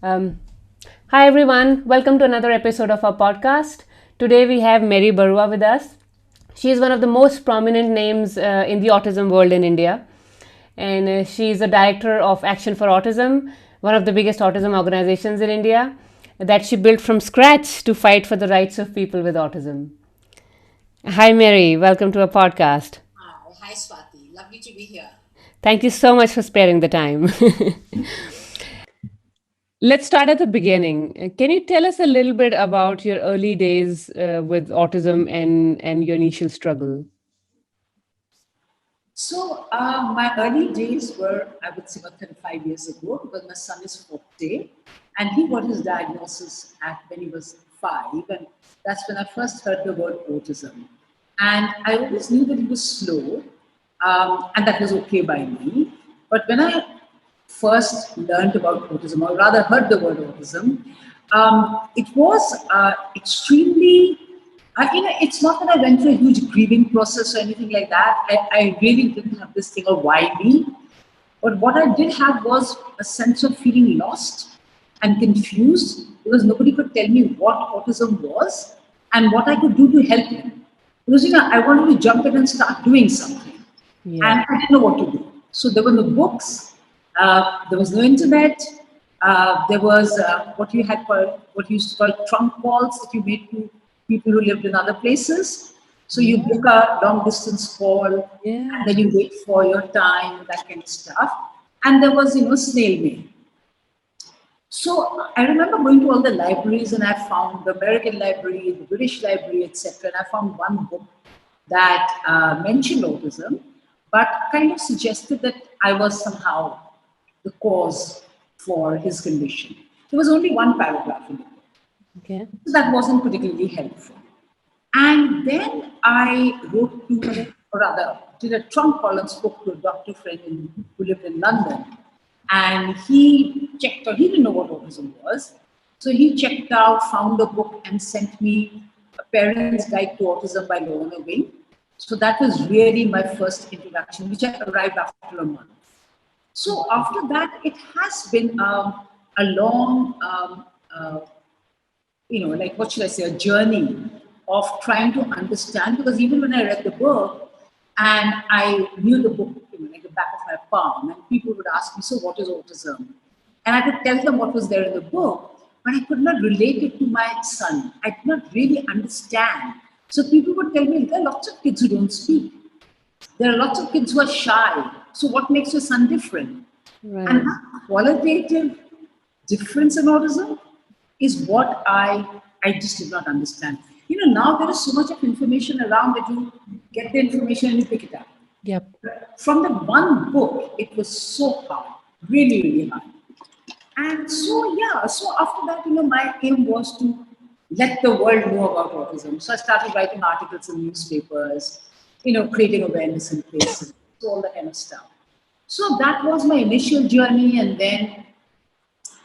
Um, Hi everyone, welcome to another episode of our podcast. Today we have Mary Barua with us. She is one of the most prominent names in the autism world in India, and she is a director of Action for Autism, one of the biggest autism organizations in India, that she built from scratch to fight for the rights of people with autism. Hi Mary, welcome to our podcast. Hi, Swati. Lovely to be here. Thank you so much for sparing the time. Let's start at the beginning. Can you tell us a little bit about your early days with autism and your initial struggle? My early days were, I would say, about 35 years ago because my son is 40 and he got his diagnosis when he was 5. And that's when I first heard the word autism. And I always knew that he was slow, and that was okay by me. But when I first learned about autism, or rather heard the word autism, it was extremely. It's not that I went through a huge grieving process or anything like that. I really didn't have this thing of why me. But what I did have was a sense of feeling lost and confused because nobody could tell me what autism was and what I could do to help him. Because I wanted to jump in and start doing something, Yeah. and I didn't know what to do. So there were no books, there was no internet, there was what you used to call trunk calls that you made to people who lived in other places. So you Yeah. book a long distance call, and Yeah. then you wait for your time, that kind of stuff. And there was, snail mail. So I remember going to all the libraries, and I found the American library, the British library, etc. And I found one book that mentioned autism, but kind of suggested that I was somehow the cause for his condition. There was only one paragraph in it, Okay. so that wasn't particularly helpful. And then I wrote to, or rather, did a trunk call and spoke to a doctor friend who lived in London. And he checked out, he didn't know what autism was. So he checked out, found a book, and sent me A Parent's Guide to Autism by Lorna Wing. So that was really my first introduction, which I arrived after a month. So after that, it has been a long like what should I say, a journey of trying to understand. Because even when I read the book and I knew the book, like the back of my palm, and people would ask me, "So, what is autism?" And I could tell them what was there in the book, but I could not relate it to my son. I did not really understand. So people would tell me, there are lots of kids who don't speak. There are lots of kids who are shy. So what makes your son different? And Right. that qualitative difference in autism is what I just did not understand. Now there is so much of information around that you get the information and you pick it up. Yep. From the one book, it was so hard, really, really hard. And so, yeah, so after that, my aim was to let the world know about autism. So I started writing articles in newspapers, creating awareness in places, so all that kind of stuff. So that was my initial journey. And then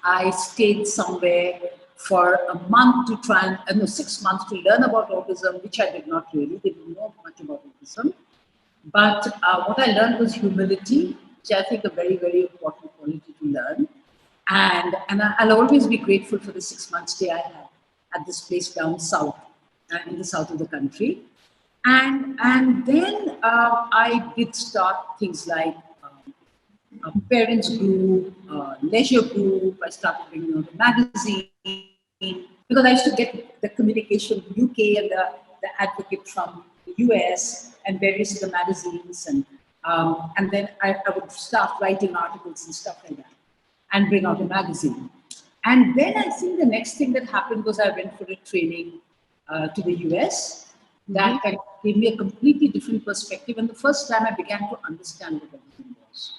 I stayed somewhere for a month to try and, no, 6 months to learn about autism, which I did not really, didn't know much about autism. But what I learned was humility, which I think a very, very important quality to learn. And I'll always be grateful for the 6 months stay I had at this place down south, in the south of the country. And then I did start things like parents group, leisure group. I started bringing out a magazine because I used to get the communication from UK and the advocate from the US and various other magazines, and then I would start writing articles and stuff like that and bring out a magazine. And then I think the next thing that happened was I went for a training to the US. Hmm. That kind of gave me a completely different perspective. And the first time I began to understand what everything was.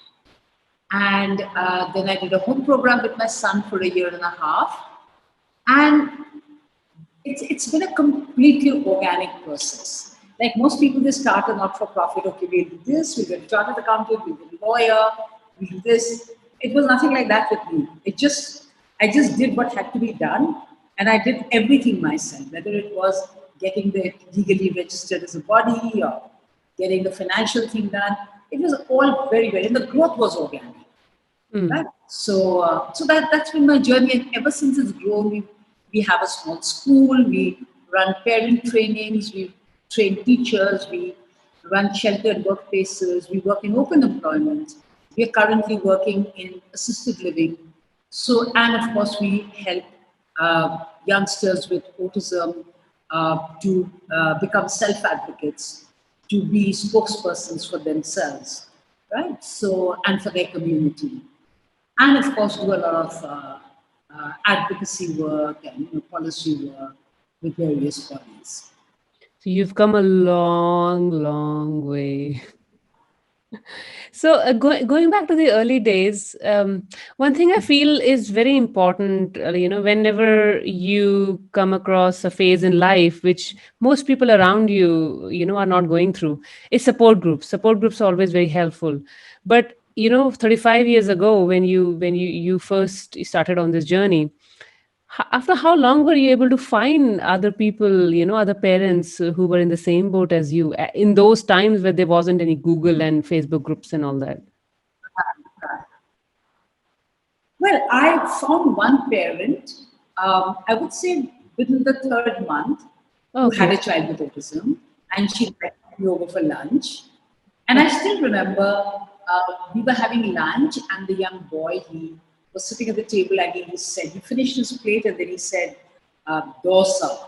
And then I did a home program with my son for a year and a half. And it's been a completely organic process. Like most people, they start a not for profit. Okay, we'll do this, we'll get a chartered accountant, we'll get a lawyer, we'll do this. It was nothing like that with me. I just did what had to be done, and I did everything myself, whether it was getting the legally registered as a body or getting the financial thing done. It was all very, very, and the growth was organic. Hmm. right? So that's been my journey, and ever since it's grown, we have a small school, we run parent trainings, we train teachers, we run sheltered workplaces, we work in open employment, we are currently working in assisted living. So, and of course, we help youngsters with autism to become self advocates, to be spokespersons for themselves, right? So, and for their community. And of course, do a lot of advocacy work and policy work with various bodies. So you've come a long, long way. So going back to the early days, one thing I feel is very important. Whenever you come across a phase in life which most people around you, are not going through, is support groups. Support groups are always very helpful. But 35 years ago, when you first started on this journey, after how long were you able to find other people, other parents who were in the same boat as you in those times where there wasn't any Google and Facebook groups and all that? Well, I found one parent, I would say within the third month, who had Okay. a child with autism, and she invited me over for lunch. And I Okay. still remember we were having lunch, and the young boy, he was sitting at the table, and he said, he finished his plate, and then he said, dosa.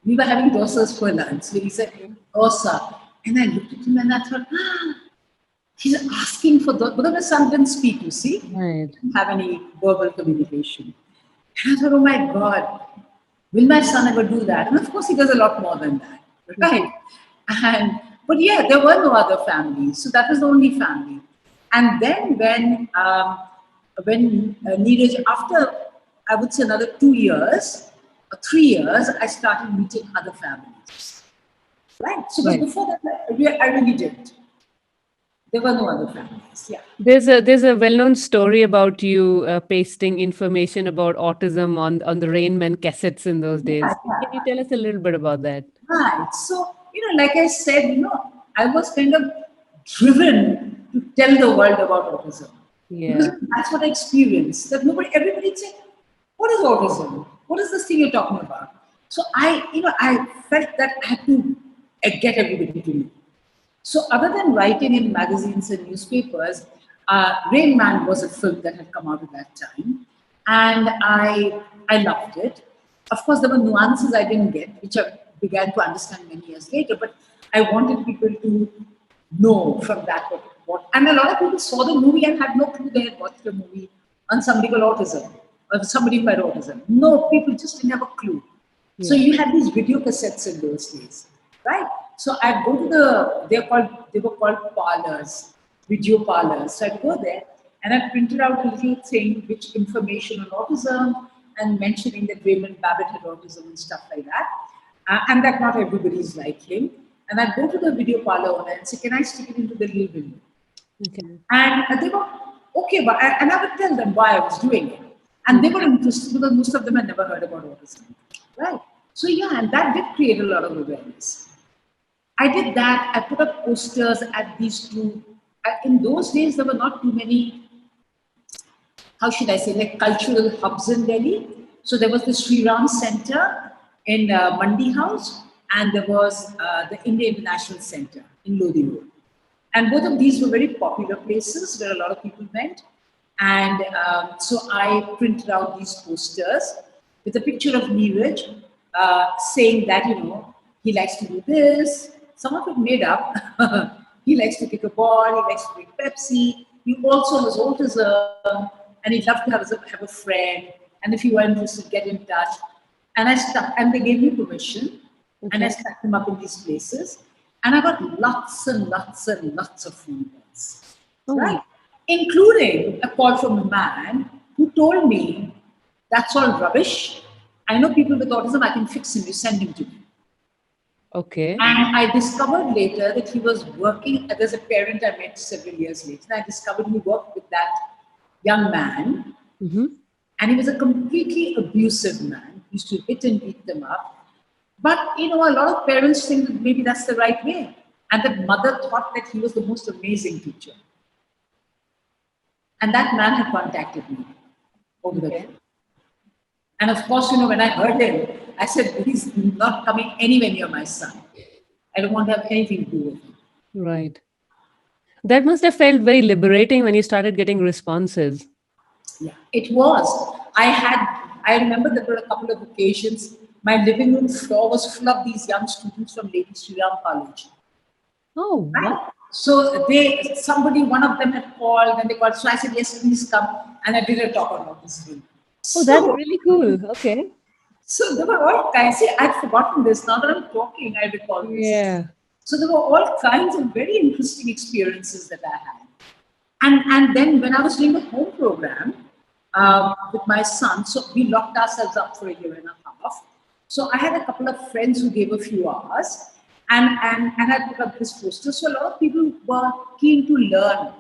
We were having dosas for lunch. So he said, dosa. And I looked at him and I thought, he's asking for the, because my son didn't speak, you see, Right. didn't have any verbal communication. And I thought, oh my God, will my son ever do that? And of course, he does a lot more than that, right? And but yeah, there were no other families, so that was the only family. And then when Neeraj, after I would say another 2 years or 3 years, I started meeting other families, right? So, but Right. before that, I really didn't. There were no other families. Yeah. There's a well-known story about you pasting information about autism on the Rain Man cassettes in those days. Can you tell us a little bit about that? Right. So, like I said, I was kind of driven to tell the world about autism because Yeah. that's what I experienced. That everybody said, "What is autism? What is this thing you're talking about?" So I felt that I had to get everybody to know. So, other than writing in magazines and newspapers, Rain Man was a film that had come out at that time, and I loved it. Of course, there were nuances I didn't get, which I began to understand many years later. But I wanted people to know from that what. And a lot of people saw the movie and had no clue they had watched a movie on somebody called autism or somebody who had autism. No, people just didn't have a clue. So Yeah. you had these video cassettes in those days, right? So I'd go to they were called parlors, video parlors. So I'd go there and I printed out a little thing which information on autism and mentioning that Raymond Babbitt had autism and stuff like that. And that not everybody's like him. And I'd go to the video parlor owner and say, can I stick it into the little window? Okay. And they were okay, and I would tell them why I was doing it. And they were interested because most of them had never heard about autism. Right. So yeah, and that did create a lot of awareness. I did that. I put up posters at these two. In those days, there were not too many, how should I say, like cultural hubs in Delhi. So there was the Sri Ram Center in Mandi House, and there was the India International Center in Lodi Road. And both of these were very popular places where a lot of people went. And so I printed out these posters with a picture of Neeraj saying that, he likes to do this. Some of it made up. He likes to kick a ball, he likes to drink Pepsi. He also has autism, and he'd love to have a friend. And if you were interested, get in touch. And they gave me permission, and I Okay. stuck them up in these places. And I got lots and lots and lots of phone calls, right? Oh, Including a call from a man who told me, that's all rubbish. I know people with autism, I can fix him, you send him to me. okay. And I discovered later that he was working, there's a parent I met several years later, and I discovered he worked with that young man, Mm-hmm. and he was a completely abusive man. He used to hit and beat them up. But a lot of parents think that maybe that's the right way. And that mother thought that he was the most amazing teacher. And that man had contacted me over the Okay. phone. And of course, when I heard him, I said, he's not coming anywhere near my son. I don't want to have anything to do with him. Right. That must have felt very liberating when you started getting responses. Yeah, it was. I remember there were a couple of occasions, my living room floor was full of these young students from Lady Sri Ram College. Oh, wow. Right? So one of them had called and they called. So I said, yes, please come. And I did a talk on autism. Oh, that's So, really cool. Okay. so there were all kinds. See, I'd forgotten this. Now that I'm talking, I recall this. Yeah. So there were all kinds of very interesting experiences that I had. And then when I was doing the home program with my son, so we locked ourselves up for a year and a half. So I had a couple of friends who gave a few hours, and I put up this poster. So a lot of people were keen to learn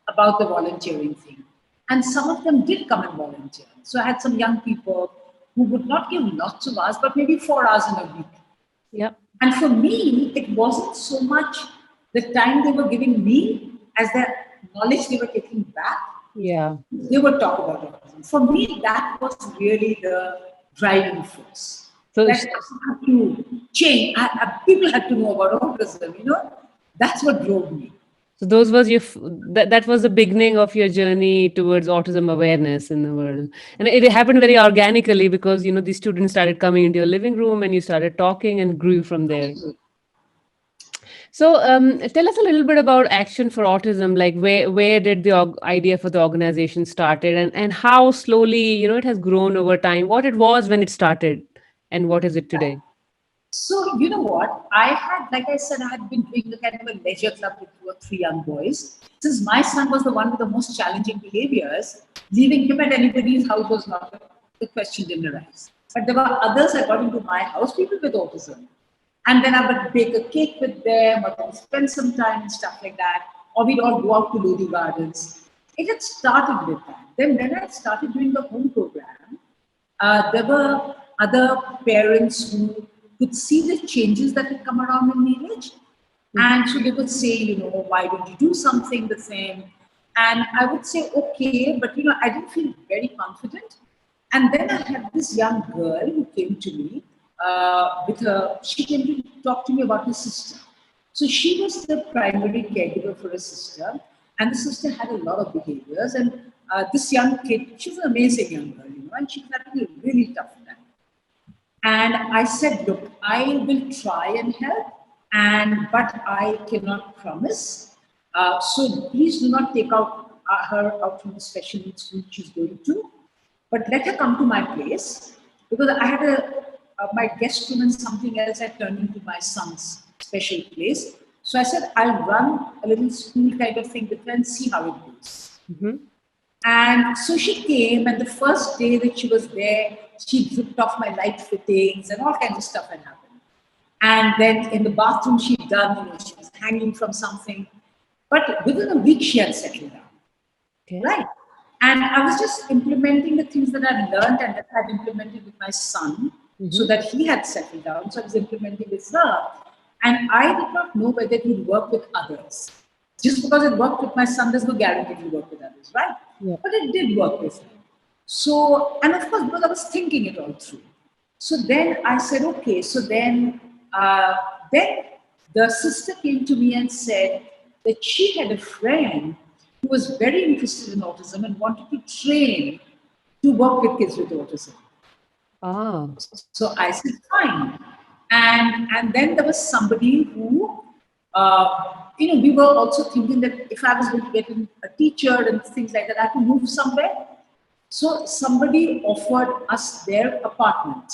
about the volunteering thing, and some of them did come and volunteer. So I had some young people who would not give lots of hours, but maybe 4 hours in a week. Yeah. And for me, it wasn't so much the time they were giving me as the knowledge they were taking back. Yeah. They were talking about autism. For me, that was really the driving force. So, That I had to change. People had to know about autism. That's what drove me. so those was that was the beginning of your journey towards autism awareness in the world, and it happened very organically because these students started coming into your living room and you started talking and grew from there. So, tell us a little bit about Action for Autism. Like, where did the idea for the organization started, and how slowly it has grown over time. What it was when it started, and what is it today? So you know what? Like I said, I had been doing a kind of a leisure club with 2 or 3 young boys. Since my son was the one with the most challenging behaviors, leaving him at anybody's house was not the question didn't arise. But there were others that got into my house, people with autism. And then I would bake a cake with them, or then spend some time and stuff like that. Or we'd all go out to Lodi Gardens. It had started with that. Then when I started doing the home program, there were other parents who could see the changes that had come around in marriage. And so they would say, why don't you do something the same? And I would say, okay, but I didn't feel very confident. And then I had this young girl who came to me she came to talk to me about her sister. So she was the primary caregiver for her sister, and the sister had a lot of behaviors. And this young kid, she was an amazing young girl, and she was having a really tough time. And I said, look, I will try and help, but I cannot promise. So please do not take her out from the special needs school she's going to, but let her come to my place because I had my guest room and something else had turned into my son's special place. So I said, I'll run a little school kind of thing with her and see how it goes. Mm-hmm. And so she came, and the first day that she was there, she ripped off my light fittings and all kinds of stuff had happened. And then in the bathroom, she'd done, she was hanging from something. But within a week, she had settled down. Okay. Right. And I was just implementing the things that I'd learned and that I'd implemented with my son so that he had settled down. So I was implementing with her. And I did not know whether it would work with others. Just because it worked with my son, there's no guarantee it will work with others, right? Yeah. But it did work with him. So, and of course, because I was thinking it all through. So then I said, okay. So then the sister came to me and said that she had a friend who was very interested in autism and wanted to train to work with kids with autism. Ah. So I said, fine. And then there was somebody who, we were also thinking that if I was going to get a teacher and things like that, I had to move somewhere. So somebody offered us their apartment,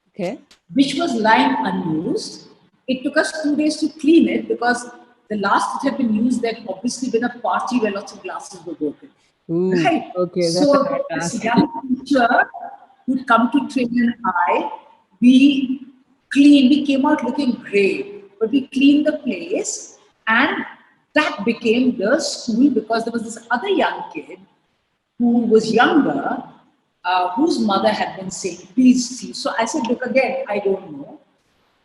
Okay. which was lying unused. It took us 2 days to clean it because the last it had been used, there had obviously been a party where lots of glasses were broken. Ooh, Right. okay, that's a hard So this task. young teacher who'd come to train an eye, we came out looking great, but we cleaned the place and that became the school because there was this other young kid who was younger, whose mother had been saying, please see. So I said, look, again, I don't know.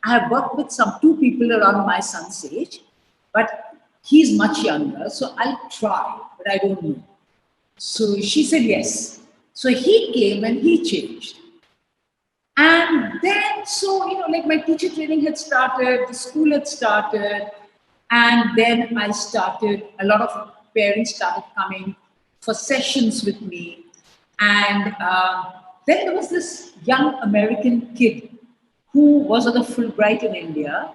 I have worked with some 2 people around my son's age, but he's much younger, so I'll try, but I don't know. So she said yes. So he came and he changed. And then, so, like my teacher training had started, the school had started, and then I started, a lot of parents started coming for sessions with me. And then there was this young American kid who was on the Fulbright in India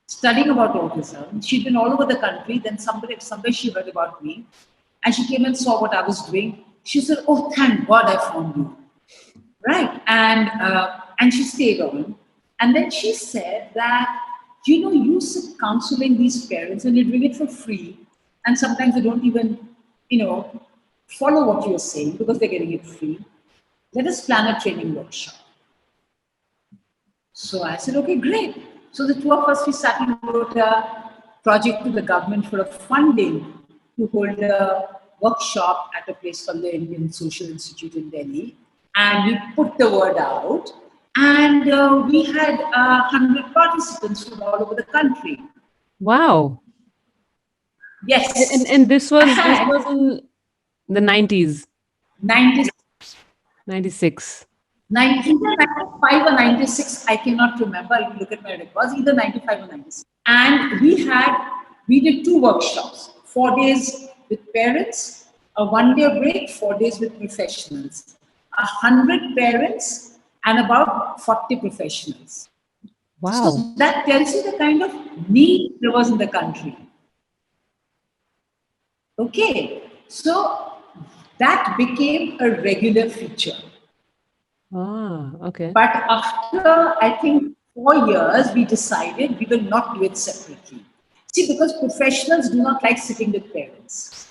studying about autism. She'd been all over the country. Then somewhere she heard about me, and she came and saw what I was doing. She said, "Oh, thank God I found you." Right, and she stayed on, and then she said that you sit counseling these parents and you're doing it for free, and sometimes they don't even you know follow what you're saying because they're getting it free. Let us plan a training workshop. So I said, okay, great. So the two of us, we sat and wrote a project to the government for a funding to hold a workshop at a place called the Indian Social Institute in Delhi. And we put the word out. And we had 100 participants from all over the country. Wow. And Yes. and this was And in the 90s, 90, 96. either 95 or 96, I cannot remember. I'll look at my records, either 95 or 96. And we did two workshops, 4 days with parents, a 1 day break, 4 days with professionals, 100 parents, and about 40 professionals. So Wow. that tells you the kind of need there was in the country. Okay, so that became a regular feature. Ah, okay. But after, I think, 4 years, we decided we will not do it separately. See, because professionals do not like sitting with parents.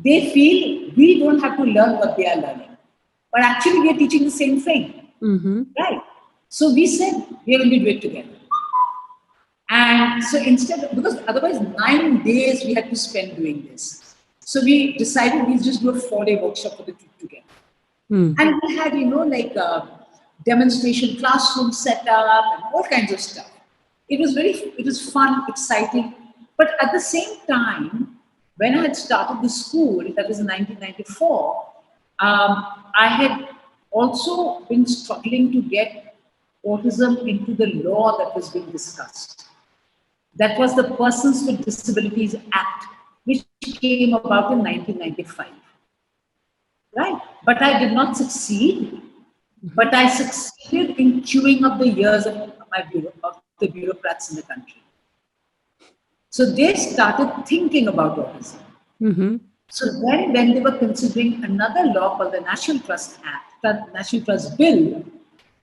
They feel we don't have to learn what they are learning. But actually, we are teaching the same thing, Mm-hmm. right? So we said we are going to do it together. And so instead, because otherwise 9 days we had to spend doing this. So we decided we'll just do a 4 day workshop for the two together. Hmm. And we had, like a demonstration classroom set up and all kinds of stuff. It was fun, exciting. But at the same time, when I had started the school, that was in 1994, I had also been struggling to get autism into the law that was being discussed. That was the Persons with Disabilities Act, which came about in 1995. Right? But I did not succeed. But I succeeded in queuing up the years of the bureaucrats in the country. So they started thinking about autism. Mm-hmm. So then, when they were considering another law called the National Trust Act, the National Trust Bill,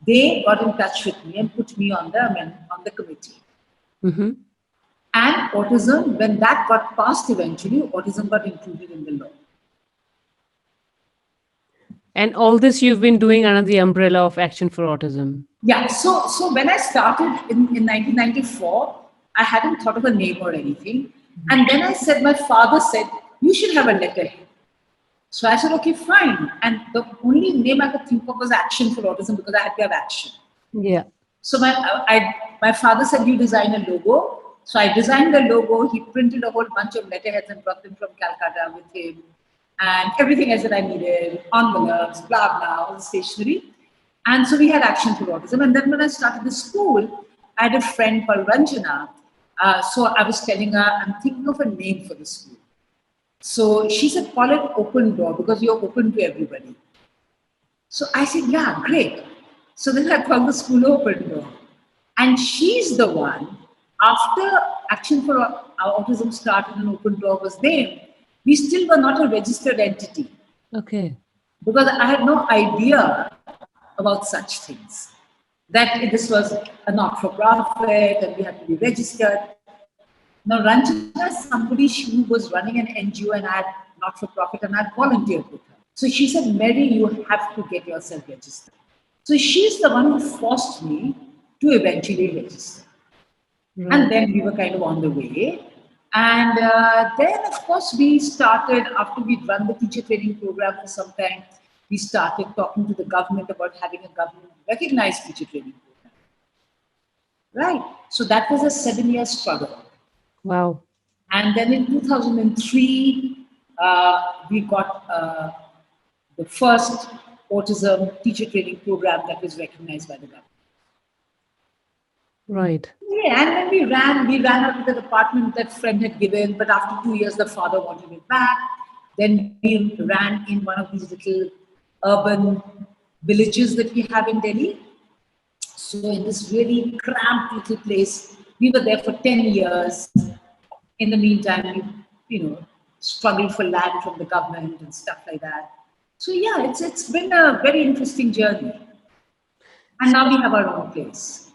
they got in touch with me and put me on the committee. Mm-hmm. And autism, when that got passed eventually, autism got included in the law. And all this you've been doing under the umbrella of Action for Autism. Yeah, so when I started in 1994, I hadn't thought of a name or anything. And then my father said, you should have a letterhead. So I said, okay, fine. And the only name I could think of was Action for Autism because I had to have action. Yeah. So my father said, you design a logo. So I designed the logo. He printed a whole bunch of letterheads and brought them from Calcutta with him. And everything else that I needed, envelopes, blah, blah, all the stationery. And so we had Action for Autism. And then when I started the school, I had a friend called Ranjana. So I was telling her, I'm thinking of a name for the school. So she said, call it Open Door because you're open to everybody. So I said, yeah, great. So then I called the school Open Door. And she's the one, after Action for Autism started and Open Door was there, we still were not a registered entity Okay. because I had no idea about such things. That this was a not for profit and we had to be registered. Now, Ranjana is somebody who was running an NGO and I had not for profit and I volunteered with her. So she said, Mary, you have to get yourself registered. So she's the one who forced me to eventually register. Right. And then we were kind of on the way. And then, of course, we started, after we'd run the teacher training program for some time, we started talking to the government about having a government recognized teacher training program. Right. So that was a 7 year struggle. Wow. And then in 2003, we got the first autism teacher training program that was recognized by the government. Right. Yeah, and then we ran out of the apartment that friend had given, but after 2 years, the father wanted it back. Then we ran in one of these little urban villages that we have in Delhi. So in this really cramped little place, we were there for 10 years. In the meantime, struggled for land from the government and stuff like that. So yeah, it's been a very interesting journey. And now we have our own place.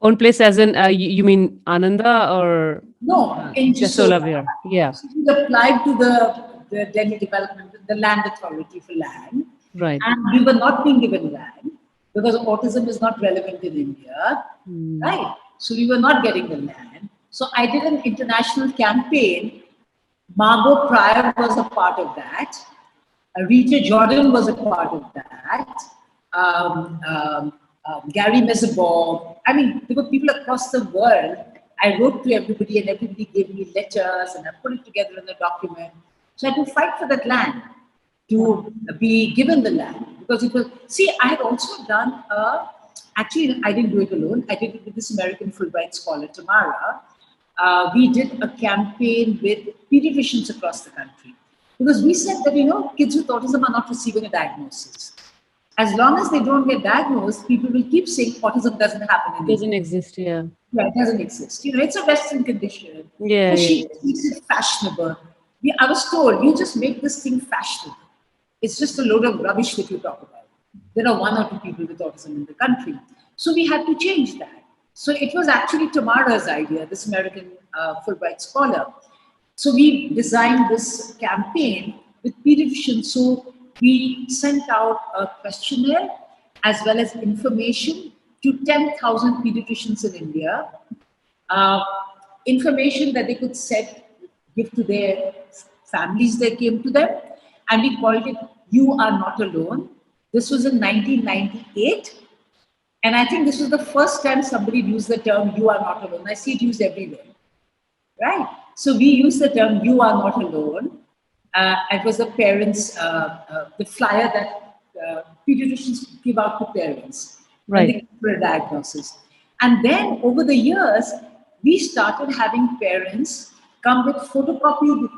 Own place as in, you mean Ananda or No, in Jasola. Jasolavir? Yeah. So we applied to the Delhi Development, the Land Authority for land, Right. and we were not being given land because autism is not relevant in India, Mm. right? So we were not getting the land. So I did an international campaign. Margot Pryor was a part of that. Rita Jordan was a part of that. Gary Mesabor. I mean, there were people across the world. I wrote to everybody, and everybody gave me letters, and I put it together in a document. So I had to fight for that land, to be given the land, because it was. See, I had also done a. Actually, I didn't do it alone. I did it with this American Fulbright scholar, Tamara. We did a campaign with pediatricians across the country, because we said that kids with autism are not receiving a diagnosis. As long as they don't get diagnosed, people will keep saying autism doesn't happen in India. Doesn't exist. Yeah. Yeah, it doesn't exist. It's a Western condition. Yeah. But Yeah. she makes it fashionable. I was told, you just make this thing fashionable. It's just a load of rubbish that you talk about. There are one or two people with autism in the country. So we had to change that. So it was actually Tamara's idea, this American Fulbright scholar. So we designed this campaign with pediatricians. So we sent out a questionnaire as well as information to 10,000 pediatricians in India. Uh, Information that they could give to their families that came to them. And we called it You Are Not Alone. This was in 1998. And I think this was the first time somebody used the term "you are not alone." I see it used everywhere, right? So we use the term "you are not alone." It was the parents, the flyer that pediatricians give out to parents when they Right. give for a diagnosis. And then over the years, we started having parents come with photocopied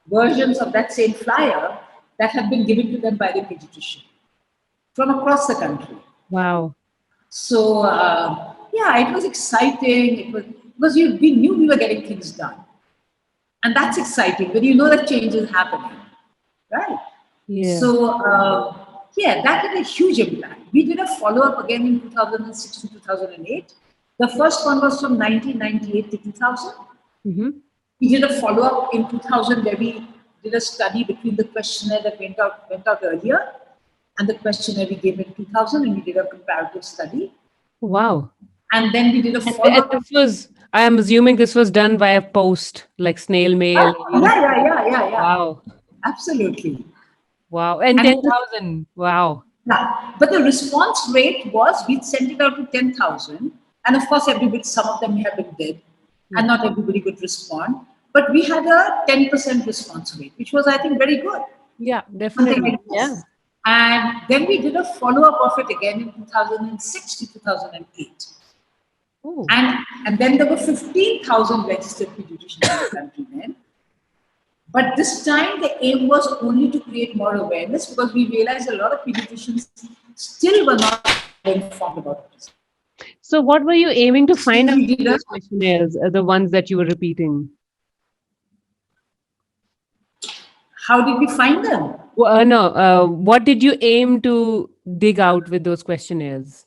versions of that same flyer that have been given to them by the pediatrician from across the country. Wow. So yeah, it was exciting. It was because we knew we were getting things done, and that's exciting. But you know that change is happening, right? Yeah. So yeah, that had a huge impact. We did a follow up again in 2006 to 2008. The first one was from 1998 to 2000. Mm-hmm. We did a follow up in 2000 where we did a study between the questionnaire that went out earlier and the questionnaire we gave in 2000, and we did a comparative study. Wow. And then we did a And follow-up. this was, I am assuming this was done via post, like snail mail. Yeah. Wow. Absolutely. Wow. And And 10,000. Wow. yeah, but the response rate was we'd send it out to 10,000. And of course, some of them have been dead, and not everybody would respond. But we had a 10% response rate, which was, I think, very good. Yeah, Something definitely. like Yeah. this. And then we did a follow-up of it again in 2006 to 2008. Oh. And then there were 15,000 registered pediatricians in the country then. But this time the aim was only to create more awareness, because we realized a lot of pediatricians still were not informed about it. So what were you aiming to So find out we in did a, those questionnaires, the ones that you were repeating? how did we find them? Well, no, what did you aim to dig out with those questionnaires?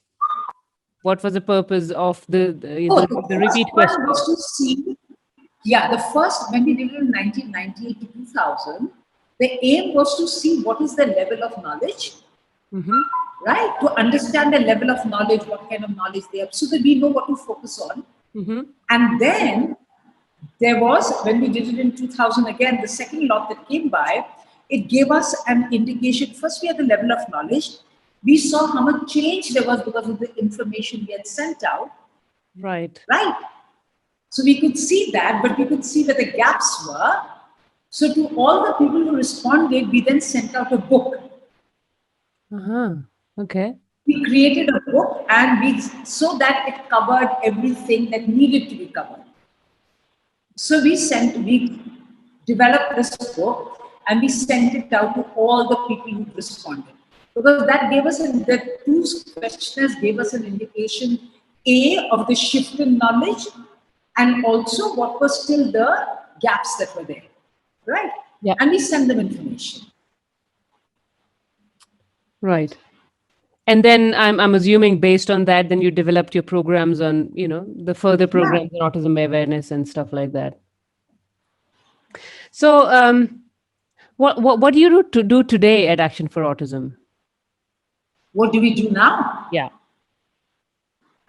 What was the purpose of Oh, the the first repeat one questionnaire? was to see, yeah, the first, when we did it in 1998 to 2000, the aim was to see what is the level of knowledge, Mm-hmm. right? To understand the level of knowledge, what kind of knowledge they have, so that we know what to focus on. Mm-hmm. And then there was, when we did it in 2000 again, the second lot that came by, it gave us an indication. First, we had the level of knowledge. We saw how much change there was because of the information we had sent out, Right. right? So we could see that, but we could see where the gaps were. So to all the people who responded, we then sent out a book. Uh-huh. Okay. We created a book and we so that it covered everything that needed to be covered. So we developed this book and we sent it out to all the people who responded. Because that gave us the two questionnaires gave us an indication A of the shift in knowledge and also what were still the gaps that were there. Right? Yeah. And we send them information. Right. And then I'm assuming based on that, then you developed your programs on, the further Yeah. programs on autism awareness and stuff like that. So, what do you do today at Action for Autism? What do we do now? Yeah.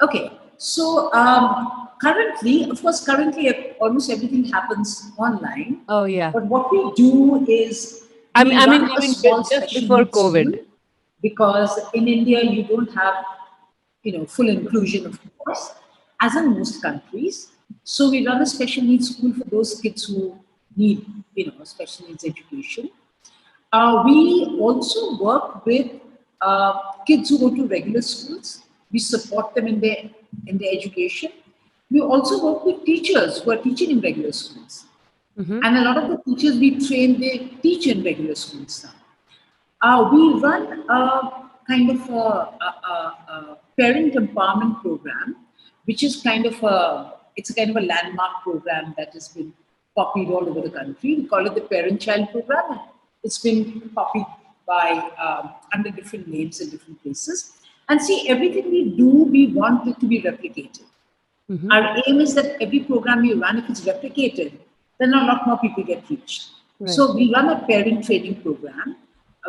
Okay, so currently, of course, currently almost everything happens online. Oh, yeah. But what we do is I mean, we I mean, run I a mean, small just special before needs COVID. school because in India you don't have, full inclusion, of course, as in most countries. So we run a special needs school for those kids who need, special needs education. We also work with kids who go to regular schools. We support them in their education. We also work with teachers who are teaching in regular schools. Mm-hmm. And a lot of the teachers we train, they teach in regular schools now. We run a kind of a parent empowerment program, which is it's a kind of a landmark program that has been copied all over the country. We call it the parent-child program. It's been copied by under different names in different places. And see, everything we do, we want it to be replicated. Mm-hmm. Our aim is that every program you run, if it's replicated, then a lot more people get reached. Right. So we run a parent training program,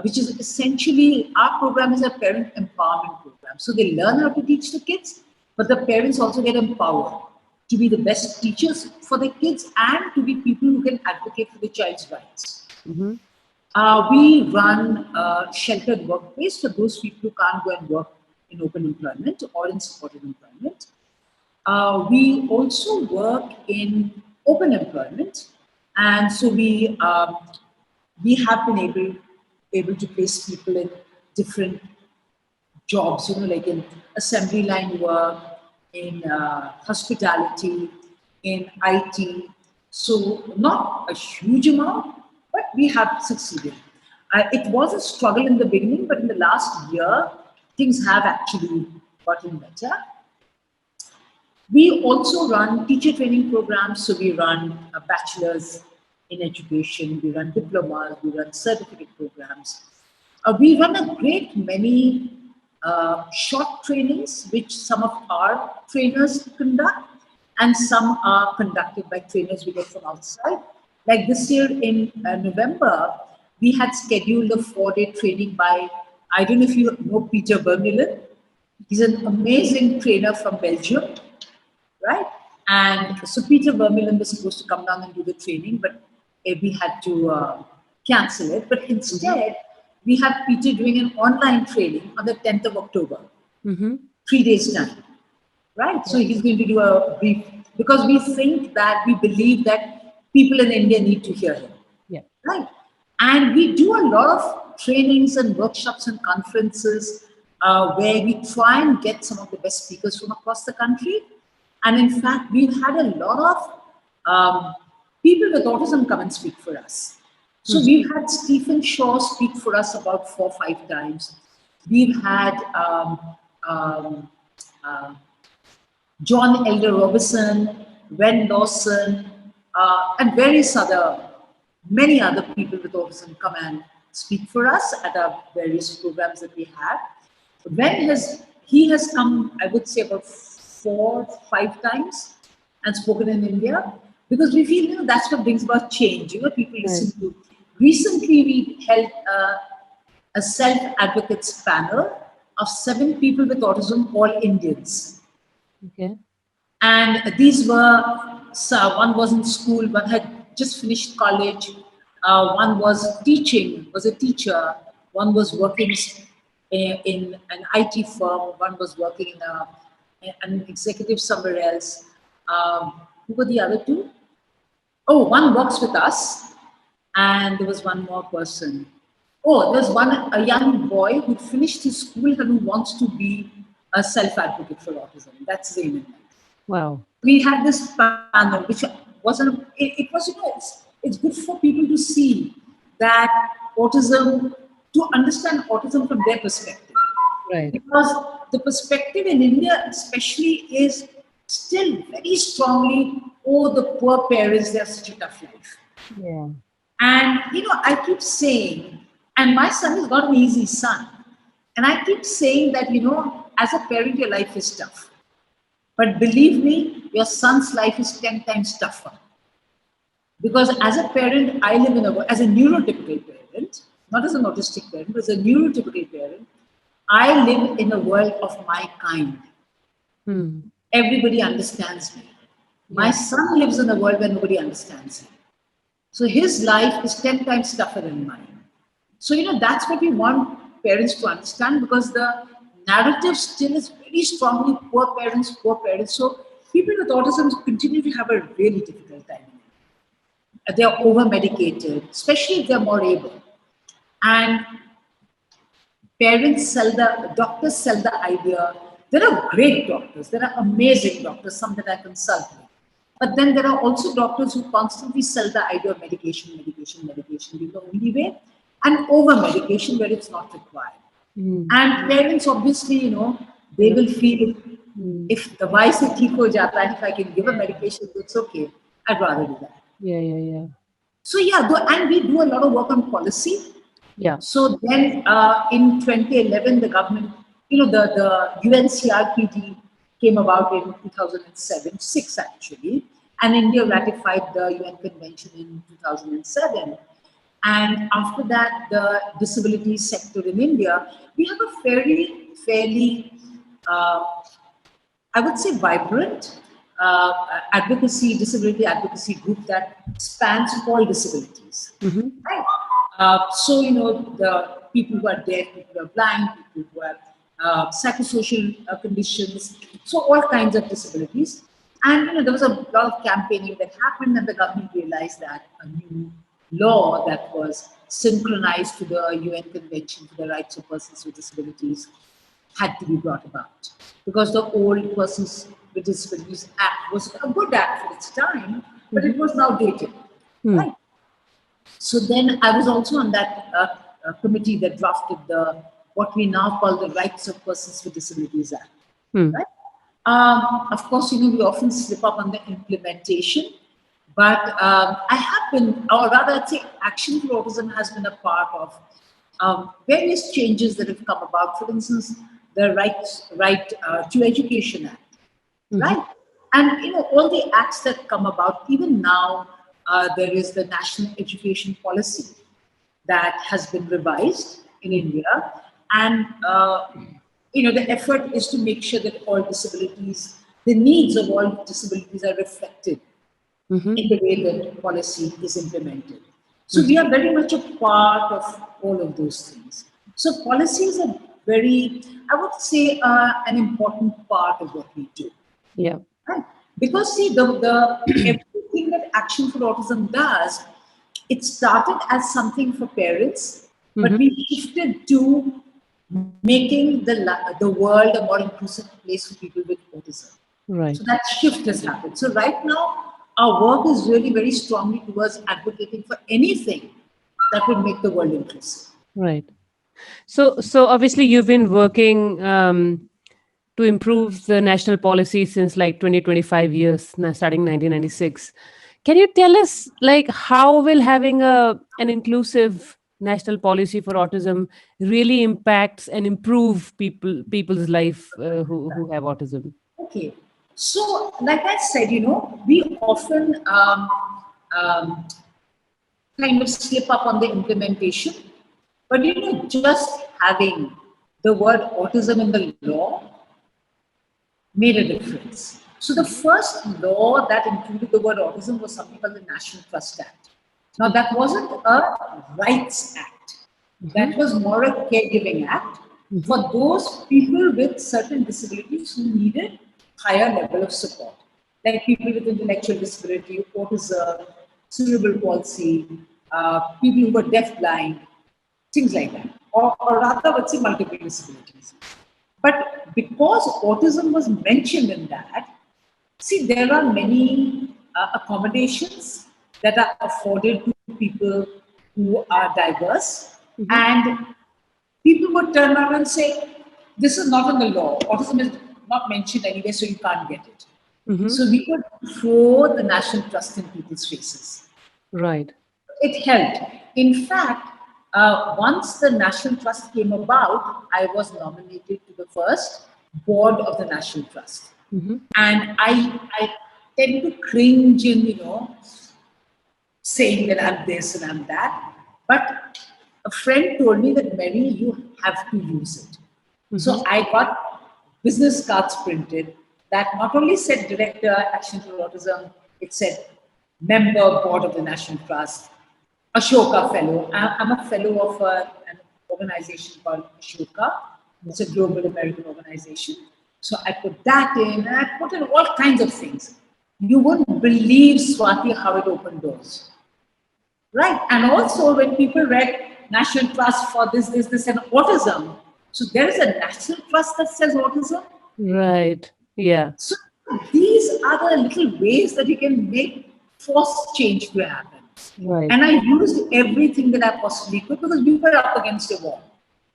which is essentially our program is a parent empowerment program. So they learn how to teach the kids, but the parents also get empowered to be the best teachers for the kids and to be people who can advocate for the child's rights. Mm-hmm. We run a sheltered workplace for those people who can't go and work in open employment or in supported employment. We also work in open employment, and so we have been able to place people in different jobs, like in assembly line work, in hospitality, in IT. So not a huge amount, but we have succeeded. It was a struggle in the beginning, but in the last year, things have actually gotten better. We also run teacher training programs. So we run a bachelor's in education, we run diplomas, we run certificate programs. We run a great many short trainings, which some of our trainers conduct, and some are conducted by trainers we get from outside. Like this year in November, we had scheduled a 4-day training by, I don't know if you know Peter Vermeulen. He's an amazing trainer from Belgium, right? And so Peter Vermeulen was supposed to come down and do the training, but we had to cancel it. But instead, we have Peter doing an online training on the 10th of October, Mm-hmm. 3 days time, right? So he's going to do a brief because we think that we believe that people in India need to hear him, Yeah. right? And we do a lot of trainings and workshops and conferences where we try and get some of the best speakers from across the country. And in fact, we've had a lot of people with autism come and speak for us. So Mm-hmm. we've had Stephen Shaw speak for us about 4 or 5 times. We've had uh, John Elder Robinson, Wen Lawson, and many other people with autism come and speak for us at our various programs that we have. He has come, I would say, about 4 or 5 times and spoken in India because we feel that's what brings about change. People Right. listen to. Recently, we held a self advocates panel of 7 people with autism, all Indians. Okay. And these were, so one was in school, one had just finished college, one was a teacher, one was working in an IT firm, one was working in an executive somewhere else. Who were the other two? Oh, one works with us, and there was one more person. Oh, there's a young boy who finished his school and who wants to be a self-advocate for autism. That's the aim. Wow. We had this panel, which wasn't. It was, it's good for people to see that autism, to understand autism from their perspective, Right. because the perspective in India, especially, is still very strongly, oh, the poor parents, they have such a tough life. Yeah. And I keep saying, and my son has got an easy son, and I keep saying that as a parent, your life is tough. But believe me, your son's life is 10 times tougher. Because as a parent, I live in as a neurotypical parent, not as an autistic parent, but as a neurotypical parent, I live in a world of my kind. Hmm. Everybody understands me. My Yeah. son lives in a world where nobody understands him. So his life is 10 times tougher than mine. So, that's what we want parents to understand, because the narrative still is very strongly poor parents, poor parents. So people with autism continue to have a really difficult time. They're over medicated, especially if they're more able. And doctors sell the idea. There are great doctors, there are amazing doctors, some that I consult with. But then there are also doctors who constantly sell the idea of medication, medication, medication being the only way, and over medication where it's not required. Hmm. And parents, obviously, they will feel, Hmm. if the vice is ठीक हो जाता है, if I can give a medication, it's okay. I'd rather do that. Yeah. Yeah. Yeah. So yeah, and we do a lot of work on policy. Yeah. So then in 2011, the government, the UNCRPD came about in 2007, 6 actually, and India ratified the UN Convention in 2007. And after that, the disability sector in India, we have a fairly, uh, I would say, vibrant disability advocacy group that spans all disabilities. Mm-hmm. Right. So, the people who are deaf, people who are blind, people who have psychosocial conditions, so all kinds of disabilities. And, there was a lot of campaigning that happened, and the government realized that a new law that was synchronized to the UN Convention for the Rights of Persons with Disabilities had to be brought about, because the old Persons with Disabilities Act was a good act for its time, but it was now dated. Hmm. Right. So then I was also on that committee that drafted the what we now call the Rights of Persons with Disabilities Act. Hmm. Right? Of course, we often slip up on the implementation, but I have been, or rather, I'd say, Action for Autism has been a part of various changes that have come about. For instance, the Right to Education Act, Mm-hmm. right? And all the acts that come about. Even now, there is the National Education Policy that has been revised in India, and the effort is to make sure that all disabilities, the needs of all disabilities, are reflected Mm-hmm. in the way that policy is implemented. So we are very much a part of all of those things. So policies are very, I would say, an important part of what we do. Yeah. Right? Because see, the everything that Action for Autism does, it started as something for parents, but Mm-hmm. we shifted to making the world a more inclusive place for people with autism. So Right. that shift has happened. So right now, our work is really very strongly towards advocating for anything that would make the world inclusive. Right. So obviously you've been working to improve the national policy since like 20-25 years, starting 1996. Can you tell us like how will having an inclusive national policy for autism really impacts and improve people's life who have autism? Okay. So, like I said, we often um, kind of slip up on the implementation. But just having the word autism in the law made a difference. So the first law that included the word autism was something called the National Trust Act. Now that wasn't a rights act. That Mm-hmm. was more a caregiving act Mm-hmm. for those people with certain disabilities who needed higher level of support, like people with intellectual disability, autism, cerebral palsy, people who were deaf, blind, things like that, or rather, I would say multiple disabilities. But because autism was mentioned in that, see, there are many accommodations that are afforded to people who are diverse, and people would turn around and say, "This is not in the law. Autism is not mentioned anywhere, so you can't get it." Mm-hmm. So we could throw the national trust in people's faces. Right. It helped. In fact, once the National Trust came about, I was nominated to the first board of the National Trust. Mm-hmm. And I tend to cringe in, saying that I'm this and I'm that. But a friend told me that, Mary, you have to use it. Mm-hmm. So I got business cards printed that not only said Director, Action for Autism, it said member, board of the National Trust, Ashoka Fellow. I'm a fellow of an organization called Ashoka. It's a global American organization. So I put that in, and I put in all kinds of things. You wouldn't believe, Swati, how it opened doors. Right. And also when people read National Trust for this, and autism, so there is a National Trust that says autism. Right. Yeah. So these are the little ways that you can make force change to happen. Right. And I used everything that I possibly could because we were up against a wall.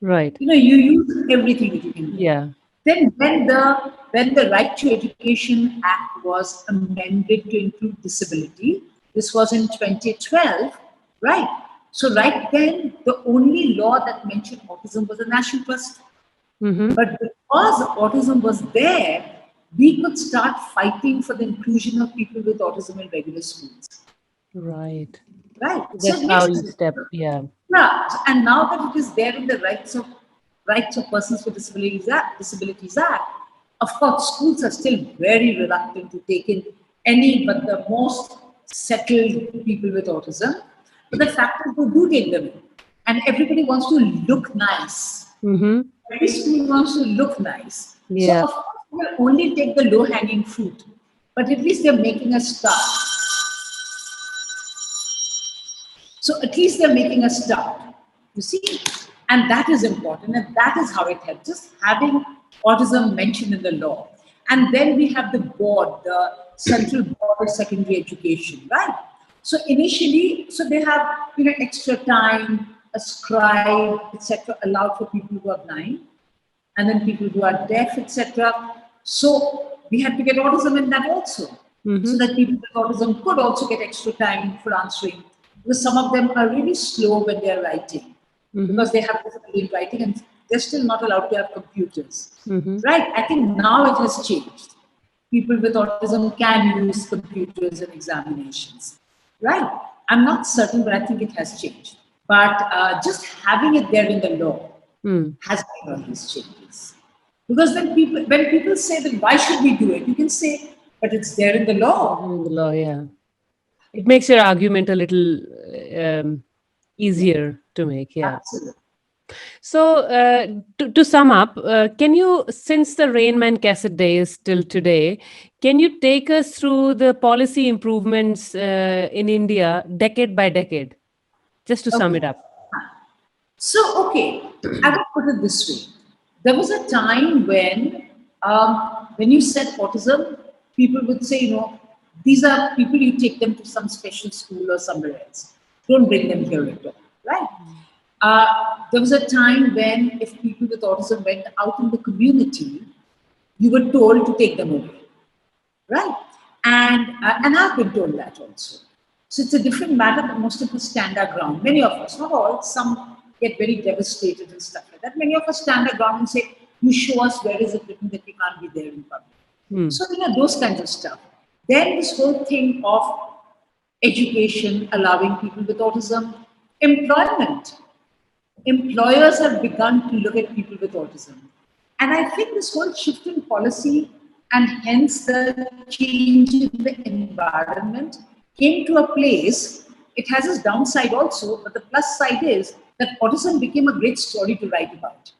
Right. You use everything that you can do. Yeah. Then when the Right to Education Act was amended to include disability, this was in 2012, right? So right then, the only law that mentioned autism was the National Trust. Mm-hmm. But because autism was there, we could start fighting for the inclusion of people with autism in regular schools. Right. Right. So That's it how makes you sense. step. Yeah. Yeah. And now that it is there in the Rights of Persons with Disabilities Act, of course, schools are still very reluctant to take in any but the most settled people with autism. But the fact is, they do take them in, and everybody wants to look nice. Mm-hmm. Every school wants to look nice. So Yeah. of course, we'll only take the low-hanging fruit, but at least they're making a start. So at least they're making a start, you see, and that is important, and that is how it helps. Just having autism mentioned in the law, and then we have the board, the Central Board of Secondary Education, right? So initially, so they have extra time, a scribe, etc., allowed for people who are blind, and then people who are deaf, etc. So we had to get autism in that also, Mm-hmm. so that people with autism could also get extra time for answering. Because some of them are really slow when they are writing, Mm-hmm. because they have difficulty in writing and they're still not allowed to have computers. Mm-hmm. Right? I think now it has changed. People with autism can use computers in examinations. Right? I'm not certain, but I think it has changed. But just having it there in the law Mm. has made all these changes. Because when people say that why should we do it, you can say, but it's there in the law. In the law, yeah. It makes your argument a little easier to make. Yeah. Absolutely. So, to sum up, can you, since the Rain Man cassette days till today, can you take us through the policy improvements in India decade by decade, just to sum Okay. it up? So, okay, I will put it this way. There was a time when you said autism, people would say, these are people, you take them to some special school or somewhere else. Don't bring them here at all, right? There was a time when if people with autism went out in the community, you were told to take them away, right? And I've been told that also. So it's a different matter, but most of us stand our ground. Many of us, not all, some get very devastated and stuff like that. Many of us stand our ground and say, "You show us where is it written that we can't be there in public." Hmm. So those kinds of stuff. Then this whole thing of education, allowing people with autism, employment. Employers have begun to look at people with autism. And I think this whole shift in policy and hence the change in the environment came to a place. It has its downside also, but the plus side is that autism became a great story to write about.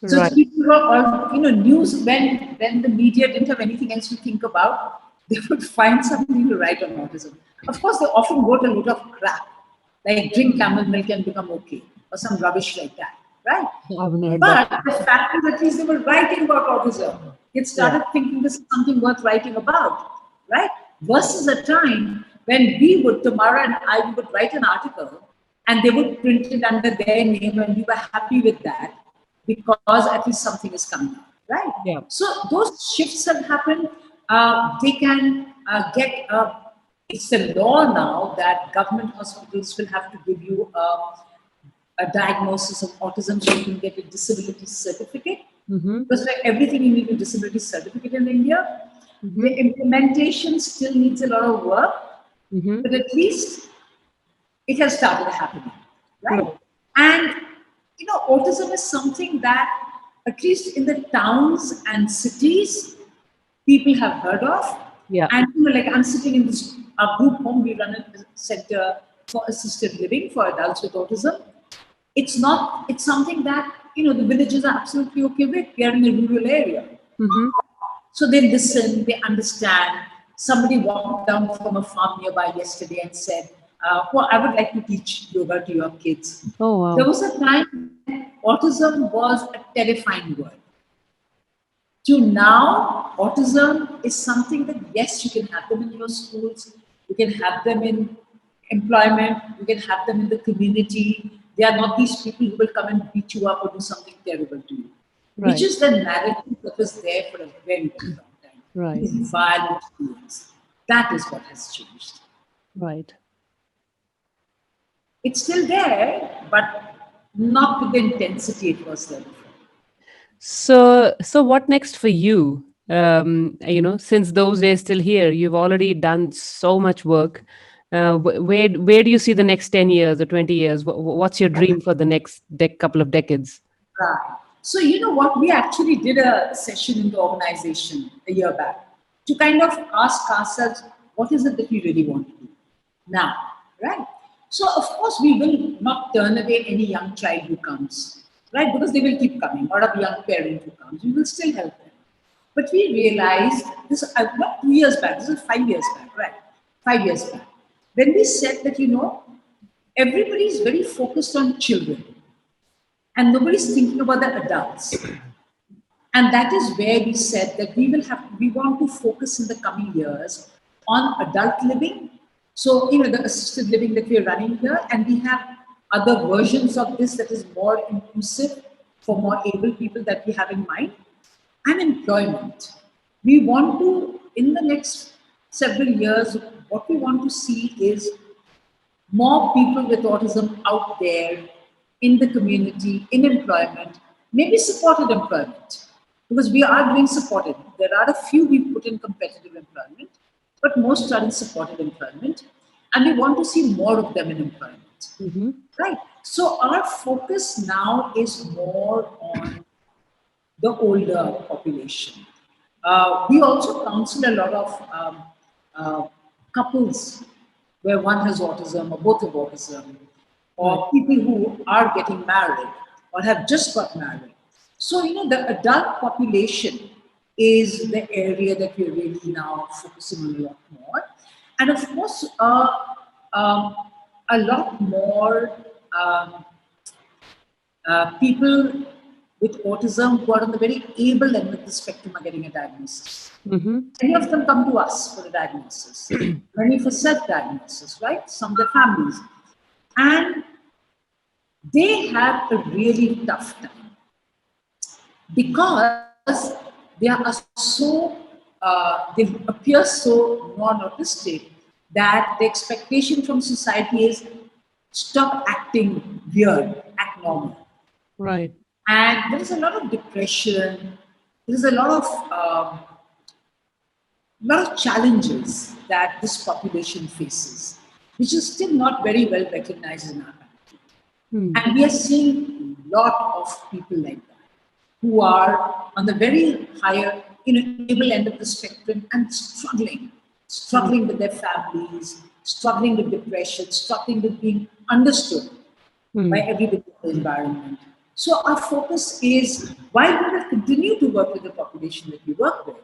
So Right. people were all, news when the media didn't have anything else to think about, they would find something to write on autism. Of course, they often wrote a lot of crap, like drink camel milk and become okay, or some rubbish like that, right? I've heard that. But the fact is, at least they were writing about autism. Kids Yeah. started thinking this is something worth writing about, right? Versus a time when we would, Tamara and I, we would write an article and they would print it under their name and we were happy with that because at least something is coming out, right? Yeah. So those shifts have happened. They can get, it's a law now that government hospitals will have to give you a diagnosis of autism so you can get a disability certificate. Mm-hmm. Because for everything you need a disability certificate in India. The Mm-hmm. implementation still needs a lot of work, Mm-hmm. but at least it has started happening, right? Right. And autism is something that, at least in the towns and cities, people have heard of. Yeah. And like I'm sitting in this group home, we run a center for assisted living for adults with autism. It's something that the villagers are absolutely okay with. We are in a rural area. Mm-hmm. So they listen, they understand. Somebody walked down from a farm nearby yesterday and said, well, I would like to teach yoga to your kids. Oh, There wow. was a time when autism was a terrifying word. To now, autism is something that, yes, you can have them in your schools, you can have them in employment, you can have them in the community. They are not these people who will come and beat you up or do something terrible to you, which Right. is the narrative that was there for a very, very long time. Right. These violent beings. That is what has changed. Right. It's still there, but not with the intensity it was there before. So what next for you? Since those days till here, you've already done so much work. Where do you see the next 10 years or 20 years? What's your dream for the next couple of decades? Right. So, you know what? We actually did a session in the organization a year back to kind of ask ourselves, what is it that we really want to do now? Right. So, of course, we will not turn away any young child who comes, right? Because they will keep coming, or a young parent who comes. We will still help them. But we realized this, not 2 years back, this is 5 years back, right? 5 years back. When we said that, everybody is very focused on children and nobody's thinking about the adults. And that is where we said that we want to focus in the coming years on adult living. So, the assisted living that we're running here, and we have other versions of this that is more inclusive for more able people that we have in mind, and employment. We want to, in the next several years, what we want to see is more people with autism out there in the community, in employment, maybe supported employment, because we are doing supported. There are a few we put in competitive employment, but most are in supported employment, and we want to see more of them in employment. Mm-hmm. Right. So our focus now is more on the older population. We also counsel a lot of uh, couples where one has autism or both have autism, Right. or people who are getting married or have just got married. So, the adult population is the area that we're really now focusing on a lot more. And of course, um, a lot more um, people with autism who are on the very able end of the spectrum are getting a diagnosis. Mm-hmm. Many of them come to us for a diagnosis, many for self-diagnosis, right? Some of their families. And they have a really tough time because they are they appear so non-autistic that the expectation from society is stop acting weird, act normal. Right. And there is a lot of depression. There is a lot of challenges that this population faces, which is still not very well recognized in our country. Hmm. And we are seeing a lot of people like that who are on the very higher, able end of the spectrum and struggling with their families, struggling with depression, struggling with being understood by Hmm. everybody in the environment. So our focus is why we will continue to work with the population that we work with,